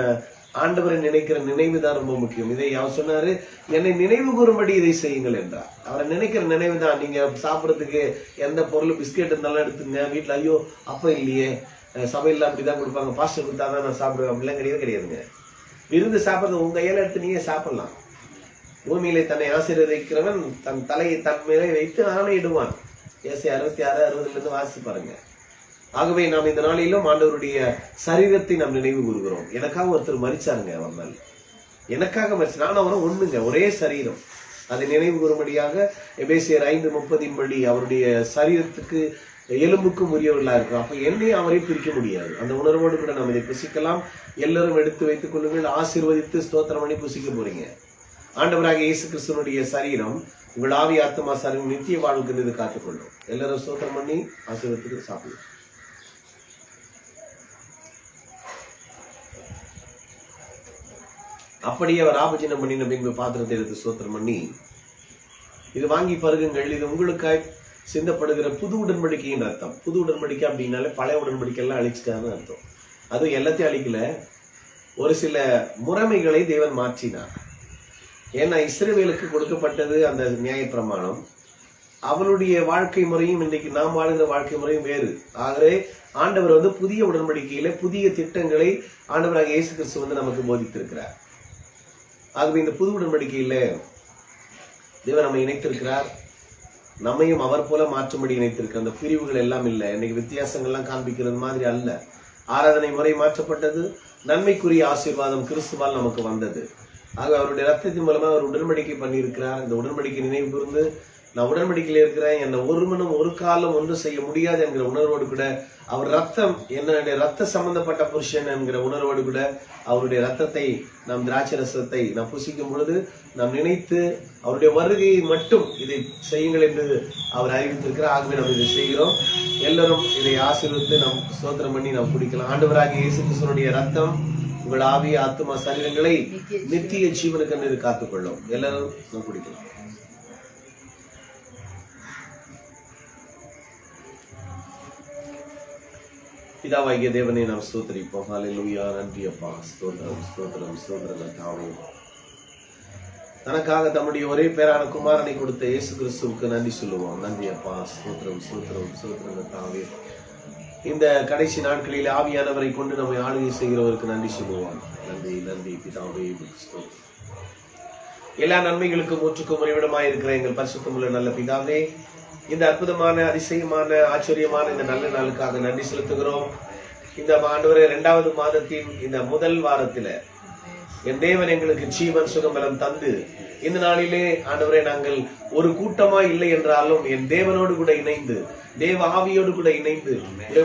ஆண்டவரை நினைக்கிற நினைவு தான் ரொம்ப முக்கியம். இதை அவர் சொன்னாரு, என்னை நினைவு கூறும்படி இதை செய்யுங்கள் என்றார். அவரை நினைக்கிற நினைவு தான். நீங்க சாப்பிடறதுக்கு எந்த பொருள் பிஸ்கெட் இருந்தாலும் எடுத்துங்க. வீட்டுல ஐயோ அப்ப இல்லையே, சபையில அப்படிதான் கொடுப்பாங்க, பாஸ்டர் கொடுத்தாதான் நான் சாப்பிடுவேன் அப்படிலாம் கிடையாதுங்க. விருந்து சாப்பிடுறது உங்க கையில எடுத்து நீங்க சாப்பிடலாம். பூமியிலே தன்னை ஆசீர்வதிக்கிறவன் தன் தலையை தன் மேலே வைத்து ஆணையிடுவான். ஏசாயா 66:60 இருந்து வாசிச்சு பாருங்க. ஆகவே நாம் இந்த நாளிலும் ஆண்டவருடைய சரீரத்தை நாம் நினைவு கூறுகிறோம். எனக்காக ஒருத்தர் மரிச்சாருங்க, ஒரு நாள் எனக்காக மரிச்சு, நானும் அவரும் ஒண்ணுங்க, ஒரே சரீரம். அதை நினைவு கூறும்படியாக எபேசியர் 5:30 படி அவருடைய சரீரத்துக்கு எலும்புக்கும் உரியவர்களா இருக்கும். அப்ப என்னையும் அவரையும் பிரிக்க முடியாது. அந்த உணர்வோடு கூட நாம் இதை புசிக்கலாம். எல்லாரும் எடுத்து வைத்துக் கொள்ளுங்கள். ஆசீர்வதித்து ஸ்தோத்திரம் பண்ணி புசிக்க போறீங்க. ஆண்டவராக இயேசு கிறிஸ்துவனுடைய சரீரம் உங்கள் ஆவி ஆத்மா சரீரம் நித்திய வாழ்வுக்கு இது காத்துக்கொள்ளும். எல்லாரும் ஸ்தோத்திரம் பண்ணி ஆசீர்வதித்து சாப்பிடுவோம். அப்படியே அவர் ஆபஜனம் பண்ணின பின்பு பாத்திரத்தை எடுத்து ஸ்தோத்திரம் பண்ணி, இது வாங்கி பருகுங்கள், இது உங்களுக்காய் சிந்தப்படுகிற புது உடன்படிக்கையின் அர்த்தம். புது உடன்படிக்கை அப்படின்னாலே பழைய உடன்படிக்கை எல்லாம் அழிச்சுட்டான்னு அர்த்தம். அதுவும் எல்லாத்தையும் அழிக்கல, ஒரு சில முறைமைகளை தேவன் மாற்றினார். ஏன்னா இஸ்ரவேலுக்கு கொடுக்கப்பட்டது அந்த நியாயப்பிரமாணம். அவளுடைய வாழ்க்கை முறையும் இன்றைக்கு நாம் வாழ்கிற வாழ்க்கை முறையும் வேறு. ஆகவே ஆண்டவர் புதிய உடன்படிக்கையில புதிய திட்டங்களை ஆண்டவராக இயேசு கிறிஸ்து நமக்கு போதித்திருக்கிறார். ஆகவே இந்த புது உடன்படிக்கையில தேவன் நம்மை இணைத்திருக்கிறார். நம்மையும் அவர் போல மாற்றும்படி இணைத்திருக்கிற அந்த பிரிவுகள் எல்லாம் இல்லை. இன்னைக்கு வித்தியாசங்கள்லாம் காண்பிக்கிறது மாதிரி அல்ல. ஆராதனை முறை மாற்றப்பட்டது. நன்மைக்குரிய ஆசீர்வாதம் கிறிஸ்துவால் நமக்கு வந்தது. ஆக அவருடைய ரத்தத்தின் மூலமா அவர் உடன்படிக்கை பண்ணியிருக்கிறார். இந்த உடன்படிக்கை நினைவு கூர்ந்து நான் உடன்படிக்கையில் இருக்கிறேன், என்னை ஒருவனும் ஒரு காலம் ஒன்று செய்ய முடியாது என்கிற உணர்வோடு கூட அவர் ரத்தம் என்னுடைய ரத்த சம்பந்தப்பட்ட புருஷன் என்கிற உணர்வோடு கூட அவருடைய ரத்தத்தை நாம் திராட்சை ரசத்தை நாம் புசிக்கும் பொழுது நாம் நினைத்து அவருடைய வருகையை மட்டும் இதை செய்யுங்கள் என்று அவர் அறிவித்திருக்கிறார். ஆகவே நாம் இதை செய்கிறோம். எல்லாரும் இதை ஆசீர்வித்து நாம் ஸ்தோத்திரம் பண்ணி நாம் குடிக்கலாம். ஆண்டவராகிய இயேசு கிறிஸ்துவினுடைய ரத்தம் உங்கள் ஆவி ஆத்மா சரீரங்களை நித்திய ஜீவனுக்கு இது காத்துக்கொள்ளும். எல்லாரும் நாம் குடிக்கலாம். பிதாவாகிய தேவனை நாம் ஸ்தோத்திரிப்போம். ஹல்லேலூயா. நன்றி அப்பா. ஸ்தோத்திரம் ஸ்தோத்திரம் ஸ்தோத்திரம் கர்த்தாவே. தனக்காக தம்முடைய ஒரே பேரான குமாரனை கொடுத்த இயேசு கிறிஸ்துவுக்கு நன்றி சொல்லுவோம். நன்றி அப்பா. ஸ்தோத்திரம் ஸ்தோத்திரம் ஸ்தோத்திரம் கர்த்தாவே. இந்த கடைசி நாட்களில் ஆவியானவரை கொண்டு நம்மை ஆளுகை செய்கிறவருக்கு நன்றி சொல்லுவோம். நன்றி நன்றி பிதாவே. எல்லா நன்மைகளுக்கும் ஊற்றுக்கும் உறைவிடமாய் இருக்கிற எங்கள் பரிசுத்தமுள்ள நல்ல பிதாவே, இந்த அற்புதமான அதிசயமான ஆச்சரியமான இந்த நல்ல நாளுக்காக நன்றி செலுத்துகிறோம். இந்த ஆண்டவரே 2வது மாதத்தின் இந்த முதல் வாரத்தில என் தேவன் எங்களுக்கு ஜீவன் சுகபலம் தந்து இந்த நாளிலே ஆண்டவரே நாங்கள் ஒரு கூட்டமாய் இல்லை என்றாலும் என் தேவனோடு கூட இணைந்து தேவ ஆவியோடு கூட இணைந்து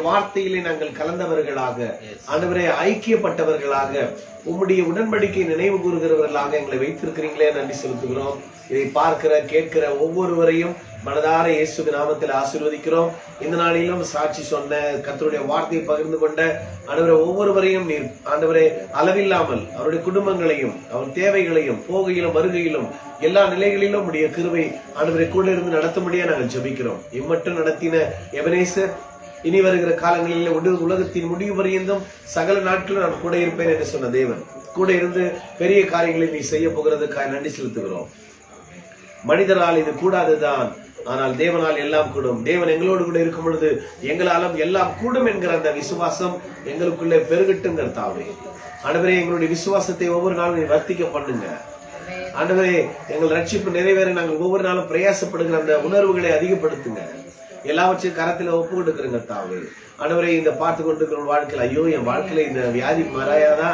வார்த்தையிலே நாங்கள் கலந்தவர்களாக ஆண்டவரே ஐக்கியப்பட்டவர்களாக உம்முடைய உடன்படிக்கை நினைவு கூறுகிறவர்களாக எங்களை வைத்திருக்கிறீங்களே நன்றி செலுத்துகிறோம். இதை பார்க்கிற கேட்கிற ஒவ்வொருவரையும் மனதார இயேசுவின் நாமத்தில் ஆசீர்வதிக்கிறோம். இந்த நாளிலும் சாட்சி சொன்ன கர்த்தருடைய வார்த்தையை பகிர்ந்து கொண்ட ஆண்டவரே ஒவ்வொருவரையும் நீர் ஆண்டவரே அளவில்லாமல் அவருடைய குடும்பங்களையும் அவர் தேவைகளையும் போகையிலும் வருகையிலும் எல்லா நிலைகளிலும் உடைய கிருபை ஆண்டவரை கூட இருந்து நடத்தும்படியா நாங்கள் ஜெபிக்கிறோம். இம்மட்டும் நடத்தின எபனேசர் இனி வருகிற காலங்களில் உலகத்தின் முடிவு வரையும் சகல நாட்களும் நான் கூட இருப்பேன் என்று சொன்ன தேவன் கூட இருந்து பெரிய காரியங்களை நீ செய்ய போகிறதுக்காக நன்றி செலுத்துகிறோம். மனிதரால் இது கூடாதுதான், ஆனால் தேவனால் எல்லாம் கூடும். தேவன் எங்களோடு கூட இருக்கும் பொழுது எங்களாலும் எல்லாம் கூடும் என்கிற அந்த விசுவாசம் எங்களுக்குள்ளே பெருகட்டும் கர்த்தாவே. ஆண்டவரே எங்களுடைய விசுவாசத்தை ஒவ்வொரு நாளும் நீ வர்த்திக்க பண்ணுங்க. ஆண்டவரே எங்கள் ரட்சிப்பு நிறைவேற நாங்கள் ஒவ்வொரு நாளும் பிரயாசப்படுகிற அந்த உணர்வுகளை அதிகப்படுத்துங்க. எல்லாவற்றையும் கரத்துல ஒப்பு கொடுக்குறங்க தாவே. ஆண்டவரே இந்த பார்த்து கொண்டிருக்கிற வாழ்க்கையில் ஐயோ என் வாழ்க்கையில இந்த வியாதி மறையாதா,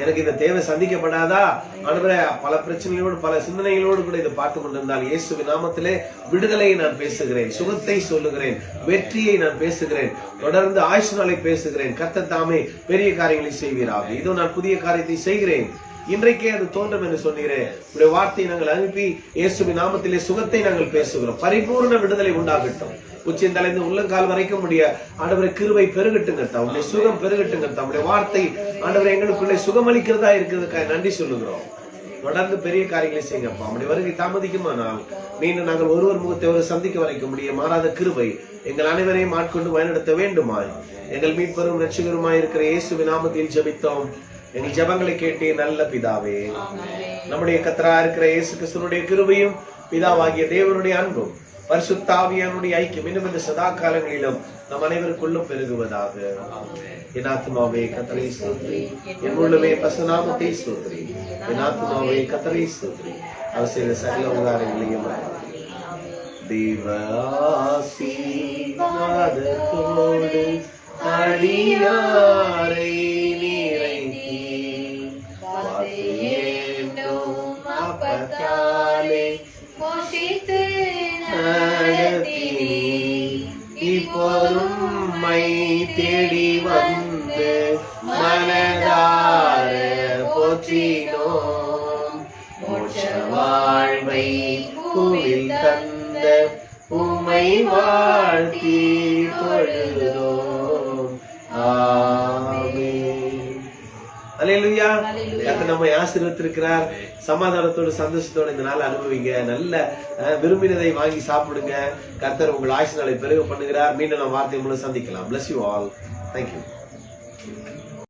எனக்கு இந்த தேவை சந்திக்கப்படாதா, ஆண்டவரே பல பிரச்சனைகளோடு பல சிந்தனைகளோடு கூட இதை பார்த்து கொண்டிருந்தால் இயேசுவின் நாமத்திலே விடுதலையை நான் பேசுகிறேன், சுகத்தை சொல்லுகிறேன், வெற்றியை நான் பேசுகிறேன், தொடர்ந்து ஆயுசு நாளை பேசுகிறேன். கர்த்தர் தாமே பெரிய காரியங்களை செய்வீராக. இதோ நான் புதிய காரியத்தை செய்கிறேன், இன்றைக்கே அது தோன்றும் என்று சொன்னீரே. உடைய வார்த்தையை நாங்கள் அனுப்பி இயேசுவின் நாமத்திலே சுகத்தை நாங்கள் பேசுகிறோம். பரிபூர்ண விடுதலை உண்டாகட்டும். உச்சின் தலைந்து உள்ளங்கால் வரைக்கும் உடைய ஆண்டவரை கிருபை பெருகட்டுங்க, உடைய சுகம் பெருகட்டுங்க. உடைய வார்த்தை ஆண்டவரை எங்களுக்குள்ளே சுகமளிக்கிறதா இருக்கிறதுக்காக நன்றி சொல்லுகிறோம். தொடர்ந்து பெரிய காரியங்களை செய்யுங்கப்பா. அப்படி வருகை தாமதிக்குமானால் மீண்டும் நாங்கள் ஒருவர் முகத்தை ஒரு சந்திக்க வரைக்க முடிய மாறாத கிருபை எங்கள் அனைவரையும் ஆட்கொண்டு வழிநடத்த வேண்டுமாய் எங்கள் மீட்பரும் ரட்சகருமாய் இருக்கிற இயேசுவின் நாமத்தில் ஜெபித்தோம். எங்கள் ஜெபங்களை கேட்டே நல்ல பிதாவே. நம்முடைய கர்த்தரா இருக்கிற இயேசு கிறிஸ்துவினுடைய கிருபையும் பிதாவாகிய தேவனுடைய அன்பும் பரிசுத்த ஆவியானுடைய ஐக்கியம் இன்னும் இந்த சதா காலங்களிலும் நம் அனைவருக்குள்ளும் பெருகுவதாக. என் ஆத்துமாவே கர்த்தரை ஸ்தோத்திரி, என் உள்ளமே பசுநாமத்தை ஸ்தோத்திரி. என் ஆத்துமாவே கர்த்தரை ஸ்தோத்திரி, அவர் செய்த சகல உபகாரங்களையும் தேவ ஆசீர்வாதத்தோடு அடியாரை நிறைத்தி அப்பத்தாலே நடத்தி இப்போதும் மை தேடி வந்து மனதார போற்றினோம். மோட்ச வாழ்வை பூவில் தந்த உம்மை வாழ்த்தி தொழுதோம். ஆமென். அல்லேலூயா. கர்த்தர் நம்மை ஆசீர்வதித்திருக்கிறார். சமாதானத்தோடு சந்தோஷத்தோடு இந்த நாள் அனுபவிங்க. நல்ல விரும்பினதை வாங்கி சாப்பிடுங்க. கர்த்தர் உங்கள் ஆயுசு நாளை பெருக பண்ணுகிறார். மீண்டும் நம்ம வார்த்தை மூலம் சந்திக்கலாம். Bless you all. Thank you.